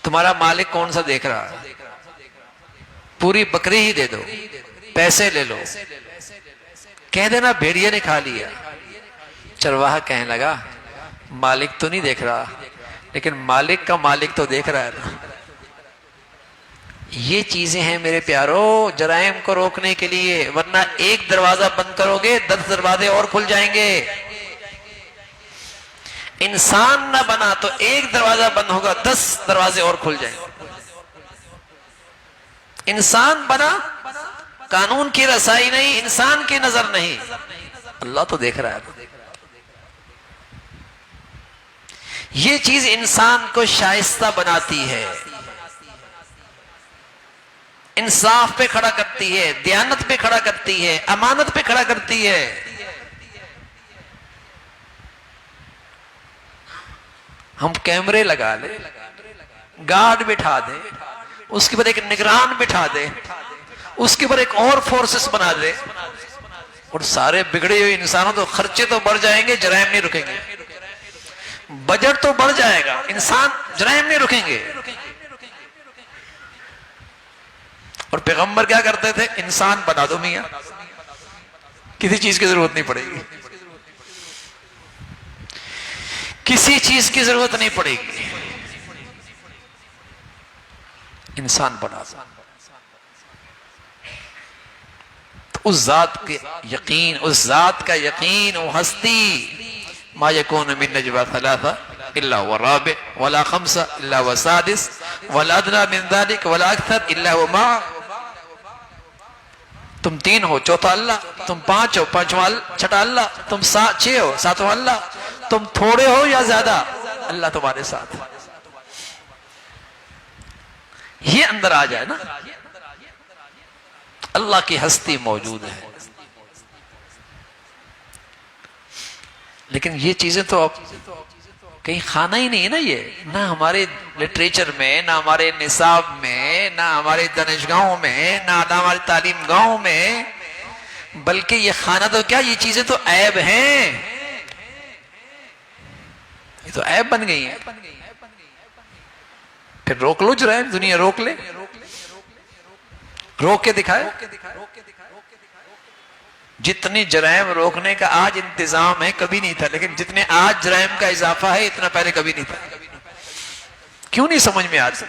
تمہارا مالک کون سا دیکھ رہا, پوری بکری ہی دے دو, پیسے لے لو, کہہ دینا بھیڑیے نے کھا لیا. چرواہا کہنے لگا مالک تو نہیں دیکھ رہا, لیکن مالک کا مالک تو دیکھ رہا ہے نا. یہ چیزیں ہیں میرے پیارو جرائم کو روکنے کے لیے, ورنہ ایک دروازہ بند کرو گے 10 دروازے اور کھل جائیں گے. انسان نہ بنا تو ایک دروازہ بند ہوگا 10 دروازے اور کھل جائیں گے. انسان بنا, قانون کی رسائی نہیں, انسان کی نظر نہیں, اللہ تو دیکھ رہا ہے. یہ چیز انسان کو شائستہ بناتی ہے, انصاف پہ کھڑا کرتی ہے, دیانت پہ کھڑا کرتی ہے, امانت پہ کھڑا کرتی ہے. ہم کیمرے لگا لیں, گارڈ بٹھا دیں, اس کے بعد ایک نگران بٹھا دیں, اس کے بعد ایک اور فورسز بنا دیں, اور سارے بگڑے ہوئے انسانوں تو خرچے تو بڑھ جائیں گے, جرائم نہیں رکیں گے. بجٹ تو بڑھ جائے گا, انسان جرائم نہیں رکیں گے. اور پیغمبر کیا کرتے تھے, انسان بنا دو میاں, کسی چیز کی ضرورت نہیں پڑے گی, کسی چیز کی ضرورت نہیں پڑے گی, انسان بنا دو. تو اس ذات کے یقین, اس ذات کا یقین, وہ ہستی, ما یکون من نجوا ثلاثہ الا هو الرابع ولا خمسہ الا هو السادس ولا ادنی من ذلك ولا اکثر الا هو معه. تم 3 ہو, چوتھا اللہ, تم 5 ہو, پانچواں چھٹا اللہ, تم 6 ہو, ساتواں اللہ, تم تھوڑے ہو یا زیادہ, اللہ تمہارے ساتھ. یہ اندر آ جائے نا, اللہ کی ہستی موجود ہے. لیکن یہ چیزیں تو اب کہیں کھانا ہی نہیں ہے نا, یہ نہ ہمارے لٹریچر میں, نہ ہمارے نصاب میں, نہ ہمارے دانشگاہوں میں, نہ ہماری تعلیم گاہوں میں, بلکہ یہ کھانا تو کیا, یہ چیزیں تو عیب ہیں, یہ تو عیب بن گئی ہیں. پھر روک لو جرائم, دنیا روک لے, روک کے دکھائے. جتنی جرائم روکنے کا آج انتظام ہے کبھی نہیں تھا, لیکن جتنے آج جرائم کا اضافہ ہے اتنا پہلے کبھی نہیں تھا. کیوں نہیں سمجھ میں آج؟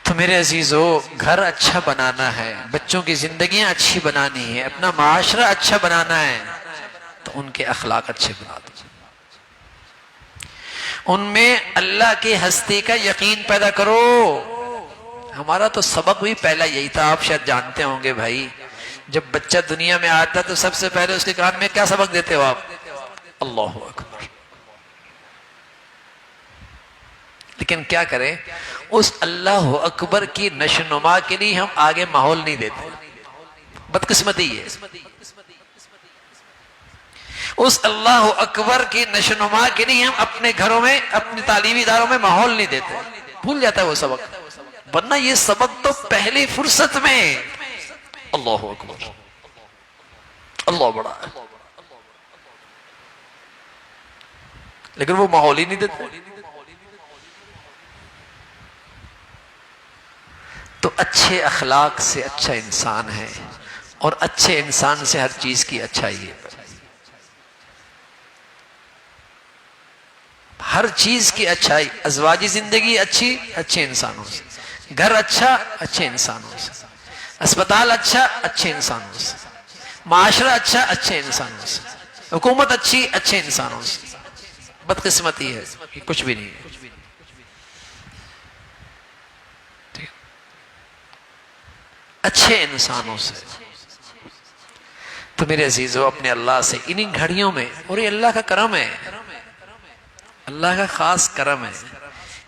تو میرے عزیزو, گھر اچھا بنانا ہے, بچوں کی زندگیاں اچھی بنانی ہے, اپنا معاشرہ اچھا بنانا ہے, تو ان کے اخلاق اچھے بنا دو, ان میں اللہ کی ہستی کا یقین پیدا کرو. ہمارا تو سبق بھی پہلا یہی تھا, آپ شاید جانتے ہوں گے بھائی, جب بچہ دنیا میں آتا تو سب سے پہلے اس کے کان میں کیا سبق دیتے ہو آپ؟ اللہ اکبر. لیکن کیا کریں, اس اللہ اکبر کی نشوونما کے لیے ہم آگے ماحول نہیں دیتے, بدقسمتی ہے. اس اللہ اکبر کی نشوونما کے لیے ہم اپنے گھروں میں, اپنے تعلیمی اداروں میں ماحول نہیں دیتے, بھول جاتا ہے وہ سبق. ورنہ یہ سبق تو پہلی فرصت میں, اللہ اکبر, اللہ بڑا ہے, لیکن وہ ماحول ہی نہیں دیتے. تو اچھے اخلاق سے اچھا انسان ہے, اور اچھے انسان سے ہر چیز کی اچھائی ہے. ہر چیز کی اچھائی, ازواجی زندگی اچھی, اچھے انسانوں سے, گھر اچھا, اچھے انسانوں سے, اسپتال اچھا, اچھے انسانوں سے, معاشرہ اچھا, اچھے انسانوں سے, حکومت اچھی, اچھے انسانوں سے. بدقسمتی ہے کہ کچھ بھی نہیں ہے. اچھے انسانوں سے. تو میرے عزیزو, اپنے اللہ سے انہی گھڑیوں میں, اور یہ اللہ کا کرم ہے, اللہ کا خاص کرم ہے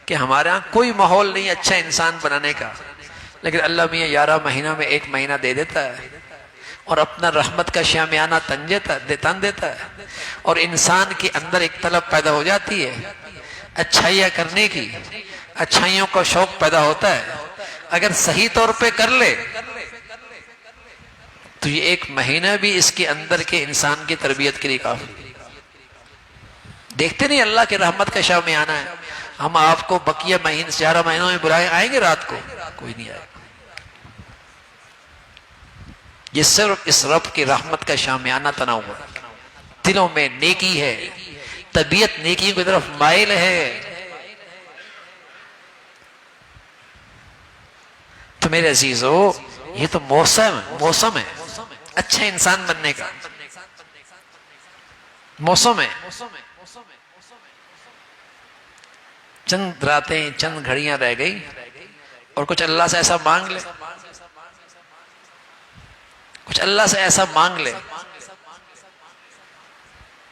کہ ہمارے ہاں کوئی ماحول نہیں اچھا انسان بنانے کا, لیکن اللہ میاں 11 مہینہ میں 1 مہینہ دے دیتا ہے, اور اپنا رحمت کا شامیانہ تن دیتا ہے، اور انسان کے اندر ایک طلب پیدا ہو جاتی ہے اچھائیاں کرنے کی، اچھائیوں کا شوق پیدا ہوتا ہے۔ اگر صحیح طور پہ کر لے تو یہ ایک مہینہ بھی اس کے اندر کے انسان کی تربیت کے لیے کافی۔ دیکھتے نہیں اللہ کے رحمت کا شامیانہ ہے، ہم آپ کو بقیہ 11 مہینوں میں برائے آئیں گے رات کو؟ کوئی نہیں آئے گا۔ یہ صرف اس رب کی رحمت کا شامیانہ تنا ہوا ہے، دلوں میں نیکی ہے، طبیعت نیکیوں کی طرف مائل ہے۔ تو میرے عزیزو، یہ تو موسم ہے اچھا انسان بننے کا، موسم ہے۔ چند راتیں، چند گھڑیاں رہ گئی، اور کچھ اللہ سے ایسا مانگ لے، کچھ اللہ سے ایسا مانگ لے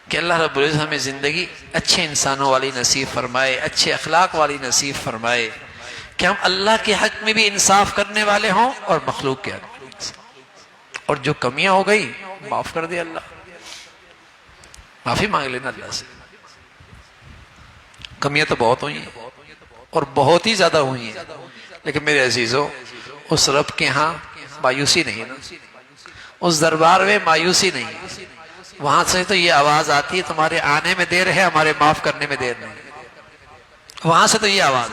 کہ اللہ رب العزت ہمیں زندگی اچھے انسانوں والی نصیب فرمائے، اچھے اخلاق والی نصیب فرمائے، کہ ہم اللہ کے حق میں بھی انصاف کرنے والے ہوں اور مخلوق کے حق میں بھی انصاف۔ اور جو کمیاں ہو گئی معاف کر دے اللہ، معافی مانگ لینا اللہ سے۔ کمیاں تو بہت ہوئی ہیں اور بہت ہی زیادہ ہوئی ہیں، لیکن میرے عزیزو، اس رب کے ہاں مایوسی نہیں نا، اس دربار میں مایوسی نہیں۔ وہاں سے تو یہ آواز آتی ہے تمہارے آنے میں دیر ہے، ہمارے معاف کرنے میں دیر نہیں۔ وہاں سے تو یہ آواز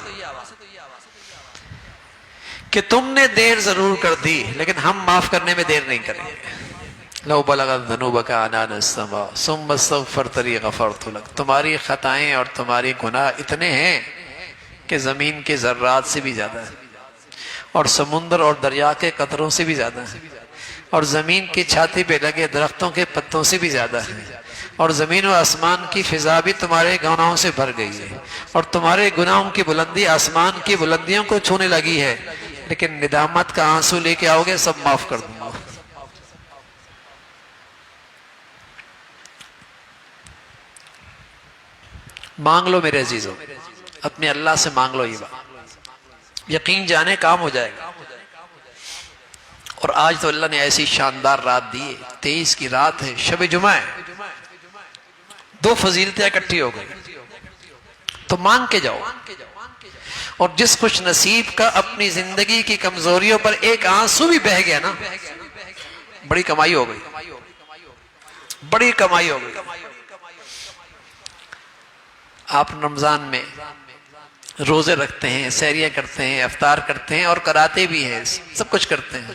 کہ تم نے دیر ضرور کر دی لیکن ہم معاف کرنے میں دیر نہیں کریں گے۔ لو بلغت ذنوبک عنان السماء ثم استغفرتنی غفرت لک، تمہاری خطائیں اور تمہاری گناہ اتنے ہیں کہ زمین کے ذرات سے بھی زیادہ ہے، اور سمندر اور دریا کے قطروں سے بھی زیادہ ہے، اور زمین کی چھاتی پہ لگے درختوں کے پتوں سے بھی زیادہ ہے، اور زمین و آسمان کی فضا بھی تمہارے گناہوں سے بھر گئی ہے، اور تمہارے گناہوں کی بلندی آسمان کی بلندیوں کو چھونے لگی ہے، لیکن ندامت کا آنسو لے کے آؤ گے سب معاف کر دوں گا۔ مانگ لو میرے عزیزوں، اپنے اللہ سے مانگ لو، یہ بات یقین جانے کام ہو جائے گا۔ اور آج تو اللہ نے ایسی شاندار رات دی ہے، 23 کی رات ہے، شب جمعہ ہے، 2 فضیلتیں اکٹھی ہو گئی، تو مانگ کے جاؤ۔ اور جس خوش نصیب کا اپنی زندگی کی کمزوریوں پر ایک آنسو بھی بہہ گیا نا، بڑی کمائی ہو گئی، بڑی کمائی ہو گئی۔ آپ رمضان میں روزے رکھتے ہیں، سحریاں کرتے ہیں، افطار کرتے ہیں، اور کراتے بھی ہیں، سب کچھ کرتے ہیں،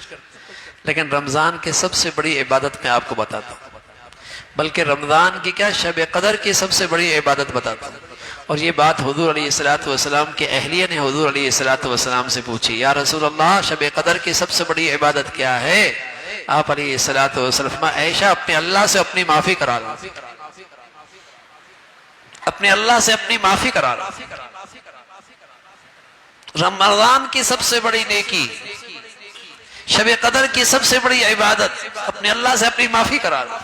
لیکن رمضان کی سب سے بڑی عبادت میں آپ کو بتاتا ہوں، بلکہ رمضان کی کیا، شب قدر کی سب سے بڑی عبادت بتاتا ہوں۔ اور یہ بات حضور علیہ السلام کے اہلیہ نے حضور علیہ السلام سے پوچھی، یا رسول اللہ شب قدر کی سب سے بڑی عبادت کیا ہے؟ آپ علیہ السلام، عائشہ اپنے اللہ سے اپنی معافی کرا لو، اپنے اللہ سے اپنی معافی کرا لو۔ رمضان کی سب سے بڑی نیکی، شب قدر کی سب سے بڑی عبادت، اپنے اللہ سے اپنی معافی کرا لو۔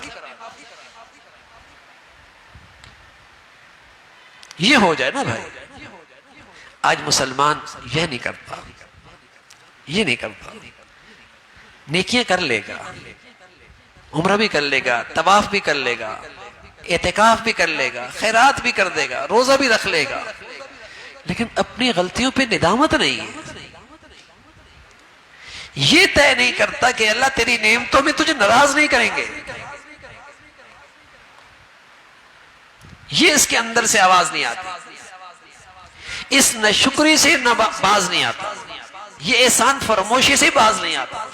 یہ ہو جائے نا بھائی۔ آج مسلمان یہ نہیں کرتا، یہ نہیں کرتا۔ نیکیاں کر لے گا، عمرہ بھی کر لے گا، طواف بھی کر لے گا، اعتکاف بھی کر لے گا، خیرات بھی کر دے گا، روزہ بھی رکھ لے گا، لیکن اپنی غلطیوں پہ ندامت نہیں ہے۔ یہ طے نہیں کرتا کہ اللہ تیری نعمتوں میں تجھے ناراض نہیں کریں گے، یہ اس کے اندر سے آواز نہیں آتی، اس ناشکری سے باز نہیں آتا، یہ احسان فراموشی سے باز نہیں آتا۔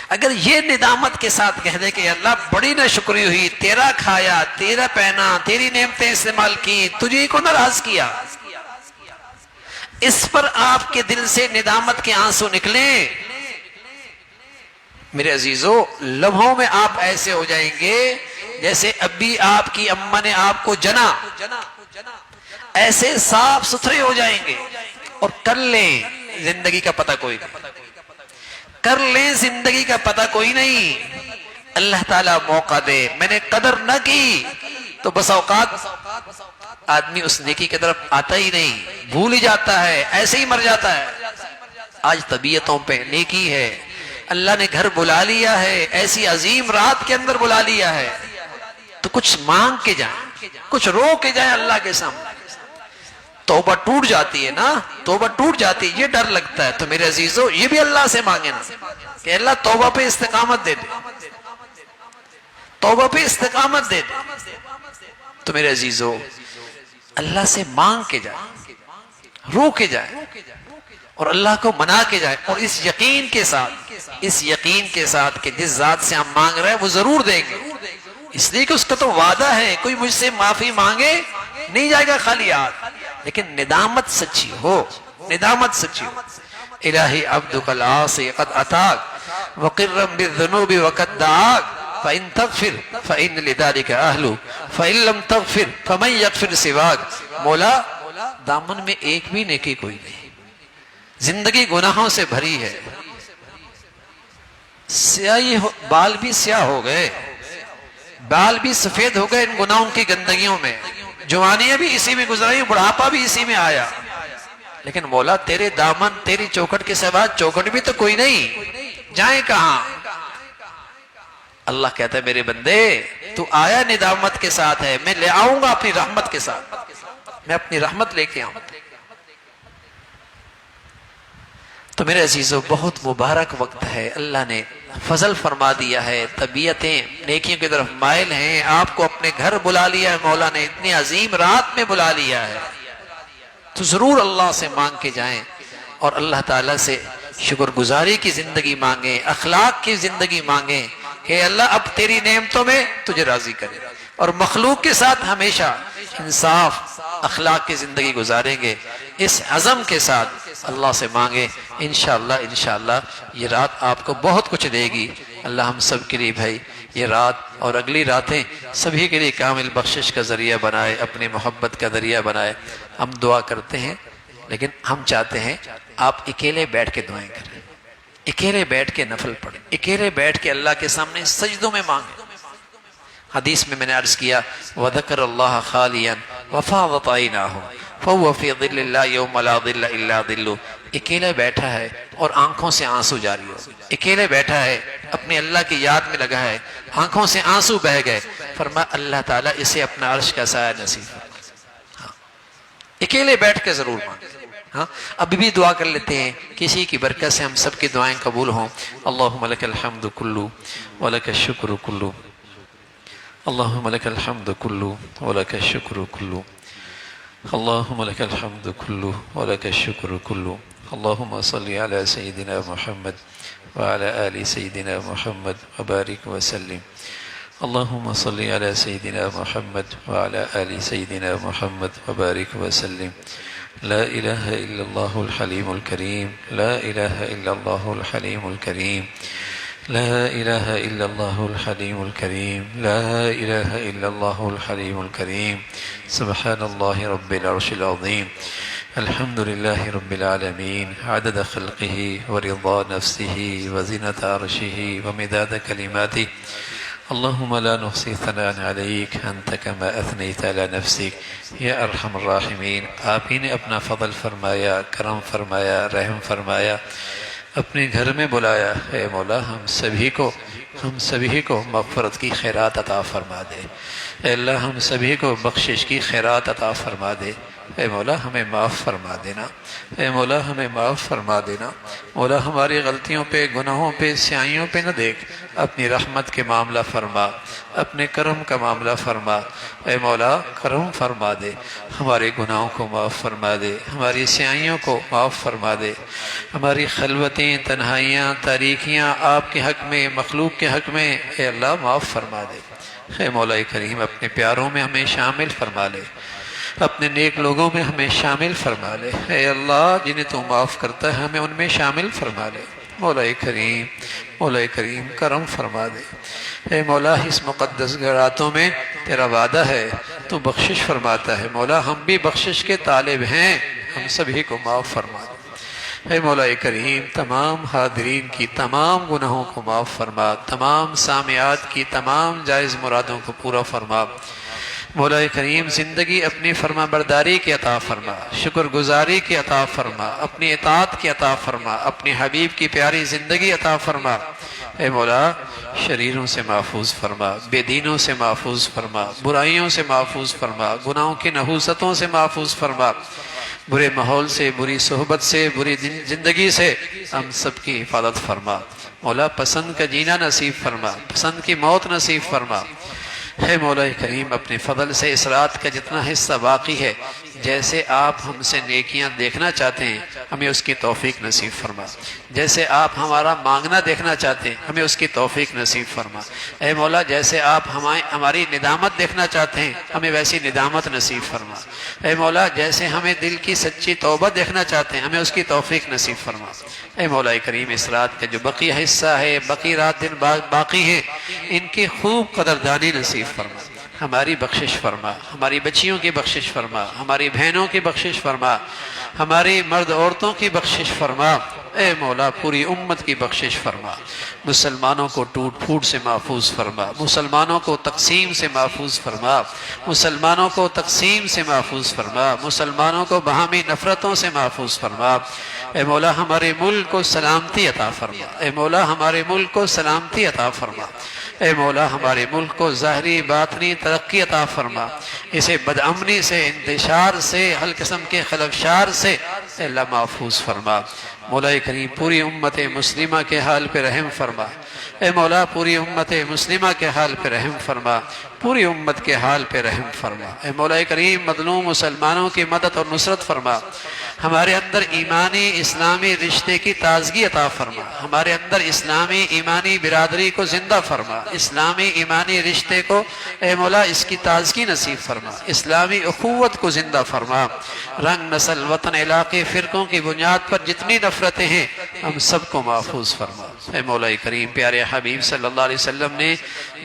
اگر یہ ندامت کے ساتھ کہہ دے کہ اللہ بڑی ناشکری ہوئی، تیرا کھایا، تیرا پہنا، تیری نعمتیں استعمال کی، تجھے کو ناراض کیا، اس پر آپ کے دل سے ندامت کے آنسو نکلیں، میرے عزیزو، لمحوں میں آپ ایسے ہو جائیں گے جیسے ابھی آپ کی اماں نے آپ کو جنا، ایسے صاف ستھرے ہو جائیں گے۔ اور کر لیں زندگی کا پتہ کوئی نہیں، کر لیں زندگی کا پتہ کوئی نہیں۔ اللہ تعالیٰ موقع دے، میں نے قدر نہ کی تو بس اوقات آدمی اس نیکی کی طرف آتا ہی نہیں، بھول ہی جاتا ہے، ایسے ہی مر جاتا ہے۔ آج طبیعتوں پہ نیکی ہے، اللہ نے گھر بلا لیا ہے، ایسی عظیم رات کے اندر بلا لیا ہے، تو کچھ مانگ کے جائیں، کچھ رو کے جائیں اللہ کے سامنے۔ توبہ ٹوٹ جاتی ہے نا، توبہ ٹوٹ جاتی ہے، یہ ڈر لگتا ہے۔ تو میرے عزیزو یہ بھی اللہ سے مانگے نا کہ اللہ توبہ پہ استقامت دے دے، توبہ پہ استقامت دے دے۔ تو میرے عزیزو اللہ سے مانگ کے جائیں، رو کے جائیں اور اللہ کو منا کے جائیں، اور اس یقین کے ساتھ کہ جس ذات سے ہم مانگ رہے ہیں وہ ضرور دیں گے، اس لیے کہ اس کا تو وعدہ ہے کوئی مجھ سے معافی مانگے نہیں جائے گا خالی ہاتھ، لیکن ندامت سچی ہو، ندامت سچی ہو۔ الہی عبدک العاصی قد اتاک وقرم بالذنوب وقد دعاک فإن تغفر فإن لذلك أهل فإن لم تغفر فمن يغفر سواک۔ مولا دامن میں ایک بھی نیکی کوئی نہیں، زندگی گناہوں سے بھری ہے، سیاہی بال بھی سیاہ ہو گئے، بال بھی سفید ہو گئے ان گناہوں کی گندگیوں میں، جوانیاں بھی اسی میں گزرائی، بڑھاپا بھی اسی میں آیا، لیکن مولا تیرے دامن تیری چوکھٹ کے سوا چوکھٹ بھی تو کوئی نہیں، جائیں کہاں؟ اللہ کہتا ہے میرے بندے تو آیا ندامت کے ساتھ ہے، میں لے آؤں گا اپنی رحمت کے ساتھ، میں اپنی رحمت لے کے آؤں۔ تو میرے عزیزو بہت مبارک وقت ہے، اللہ نے فضل فرما دیا ہے، طبیعتیں نیکیوں کی طرف مائل ہیں، آپ کو اپنے گھر بلا لیا ہے مولا نے، اتنی عظیم رات میں بلا لیا ہے، تو ضرور اللہ سے مانگ کے جائیں اور اللہ تعالیٰ سے شکر گزاری کی زندگی مانگیں، اخلاق کی زندگی مانگیں کہ اللہ اب تیری نعمتوں میں تجھے راضی کرے، اور مخلوق کے ساتھ ہمیشہ انصاف اخلاق کی زندگی گزاریں گے، اس عزم کے ساتھ اللہ سے مانگیں، انشاءاللہ یہ رات آپ کو بہت کچھ دے گی۔ اللہ ہم سب کے لیے بھائی یہ رات اور اگلی راتیں سبھی کے لیے کامل بخشش کا ذریعہ بنائے، اپنی محبت کا ذریعہ بنائے۔ ہم دعا کرتے ہیں لیکن ہم چاہتے ہیں آپ اکیلے بیٹھ کے دعائیں کریں، اکیلے بیٹھ کے نفل پڑھیں، اکیلے بیٹھ کے اللہ کے سامنے سجدوں میں مانگیں۔ حدیث میں نے عرض کیا وَذَكَرَ اللَّهَ خَالِيًا وَفَاضَتْ عَيْنَاهُ فَهُوَ فِي ظِلِّ اللَّهِ يَوْمَ لَا ظِلَّ إِلَّا ظِلُّهُ۔ اکیلے بیٹھا ہے اور آنکھوں سے آنسو جاری ہو، اکیلے بیٹھا ہے اپنے اللہ کی یاد میں لگا ہے، آنکھوں سے آنسو بہہ گئے، فرمایا اللہ تعالیٰ اسے اپنا عرش کا سایہ نصیب فرمائے۔ اکیلے بیٹھ کے ضرور مانگیں۔ ہاں ابھی بھی دعا کر لیتے ہیں، کسی کی برکت سے ہم سب کی دعائیں قبول ہوں۔ اللہم لک الحمد کلو ولک الشکر کلو، اللہم لک الحمد کلو ولک الشکر کلو، اللہم لک الحمد کلو ولک الشکر کلو، اللہم صلی علی سیدنا محمد وعلی آل سیدنا محمد وبارک وسلم، اللہم صلی علی سیدنا محمد وعلی آل سیدنا محمد وبارک وسلم۔ لا الہ الا اللہ الحلیم الکریم، لا الہ الا اللہ الحلیم الکریم، لا الہ الا اللہ الحلیم الکریم، لا الہ الا اللہ الحلیم الکریم، سبحان اللہ رب العرش العظیم، الحمد للہ رب العالمین، عدد خلقہ ورضا نفسہ وزنة عرشہ ومداد کلماتہ، اللہم لا نحصی ثناء علیک انت کما اثنیت علی نفسک، یا ارحم الراحمین۔ آپ ہی نے اپنا فضل فرمایا، کرم فرمایا، رحم فرمایا، اپنے گھر میں بلایا، اے مولا ہم سبھی کو مغفرت کی خیرات عطا فرما دے، اے اللہ ہم سبھی کو بخشش کی خیرات عطا فرما دے، اے مولا ہمیں معاف فرما دینا، اے مولا ہمیں معاف فرما دینا، مولا ہماری غلطیوں پہ گناہوں پہ سیاہیوں پہ نہ دیکھ، اپنی رحمت کے معاملہ فرما، اپنے کرم کا معاملہ فرما، اے مولا کرم فرما دے، ہمارے گناہوں کو معاف فرما دے، ہماری سیاہیوں کو معاف فرما دے، ہماری خلوتیں تنہائیاں تاریکیاں آپ کے حق میں مخلوق کے حق میں اے اللہ معاف فرما دے، اے مولا کریم اپنے پیاروں میں ہمیں شامل فرما لے، اپنے نیک لوگوں میں ہمیں شامل فرما لے، اے اللہ جنہیں تو معاف کرتا ہے ہمیں ان میں شامل فرما لے، مولا کریم کرم فرما دے، اے مولا اس مقدس راتوں میں تیرا وعدہ ہے تو بخشش فرماتا ہے، مولا ہم بھی بخشش کے طالب ہیں، ہم سبھی کو معاف فرما دے، اے مولا کریم تمام حاضرین کی تمام گناہوں کو معاف فرما، تمام سامعات کی تمام جائز مرادوں کو پورا فرما، مولا کریم زندگی اپنی فرما برداری کی عطا فرما، شکر گزاری کی عطا فرما، اپنی اطاعت کی عطا فرما، اپنی حبیب کی پیاری زندگی عطا فرما۔ اے مولا شریروں سے محفوظ فرما، بے دینوں سے محفوظ فرما، برائیوں سے محفوظ فرما، گناہوں کی نحوستوں سے محفوظ فرما، برے ماحول سے، بری صحبت سے، بری زندگی سے ہم سب کی حفاظت فرما۔ مولا پسند کا جینا نصیب فرما، پسند کی موت نصیب فرما۔ ہے مولا کریم اپنے فضل سے اس رات کا جتنا حصہ باقی ہے، جیسے آپ ہم سے نیکیاں دیکھنا چاہتے ہیں ہمیں اس کی توفیق نصیب فرما، جیسے آپ ہمارا مانگنا دیکھنا چاہتے ہیں ہمیں اس کی توفیق نصیب فرما۔ اے مولا جیسے آپ ہماری ندامت دیکھنا چاہتے ہیں ہمیں ویسی ندامت نصیب فرما۔ اے مولا جیسے ہمیں دل کی سچی توبہ دیکھنا چاہتے ہیں ہمیں اس کی توفیق نصیب فرما۔ اے مولا کریم اس رات کا جو بقیہ حصہ ہے، بقی رات دن باقی ہے، ان کی خوب قدردانی نصیب فرما، ہماری بخشش فرما، ہماری بچیوں کی بخشش فرما، ہماری بہنوں کی بخشش فرما، ہماری مرد عورتوں کی بخشش فرما۔ اے مولا پوری امت کی بخشش فرما، مسلمانوں کو ٹوٹ پھوٹ سے محفوظ فرما، مسلمانوں کو تقسیم سے محفوظ فرما، مسلمانوں کو تقسیم سے محفوظ فرما، مسلمانوں کو باہمی نفرتوں سے محفوظ فرما۔ اے مولا ہمارے ملک کو سلامتی عطا فرما، اے مولا ہمارے ملک کو سلامتی عطا فرما، اے مولا ہمارے ملک کو ظاہری باطنی ترقی عطا فرما، اسے بدامنی سے، انتشار سے، ہر قسم کے خلفشار سے اے اللہ محفوظ فرما۔ مولا کریم پوری امت مسلمہ کے حال پہ رحم فرما، اے مولا پوری امت مسلمہ کے حال پہ رحم فرما، پوری امت کے حال پہ رحم فرما۔ اے مولا کریم مظلوم مسلمانوں کی مدد اور نصرت فرما، ہمارے اندر ایمانی اسلامی رشتے کی تازگی عطا فرما، ہمارے اندر اسلامی ایمانی برادری کو زندہ فرما، اسلامی ایمانی رشتے کو اے مولا اس کی تازگی نصیب فرما، اسلامی اخوت کو زندہ فرما۔ رنگ نسل وطن علاقے فرقوں کی بنیاد پر جتنی نفرتیں ہیں ہم سب کو محفوظ فرما۔ اے مولا کریم پیارے حبیب صلی اللہ علیہ وسلم نے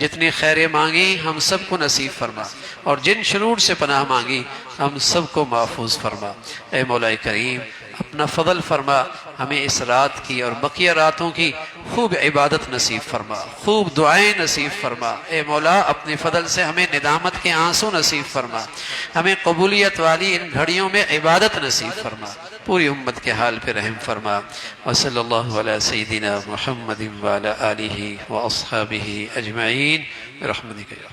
جتنی خیریں مانگی ہم سب کو نصیب فرما، اور جن شرور سے پناہ مانگی ہم سب کو محفوظ فرما۔ اے مولا کریم اپنا فضل فرما، ہمیں اس رات کی اور بقیہ راتوں کی خوب عبادت نصیب فرما، خوب دعائیں نصیب فرما۔ اے مولا اپنے فضل سے ہمیں ندامت کے آنسو نصیب فرما، ہمیں قبولیت والی ان گھڑیوں میں عبادت نصیب فرما، پوری امت کے حال پہ رحم فرما۔ وصلی اللہ علی سیدنا محمد وعلی آلہ واصحابہ اجمعین برحمتک یا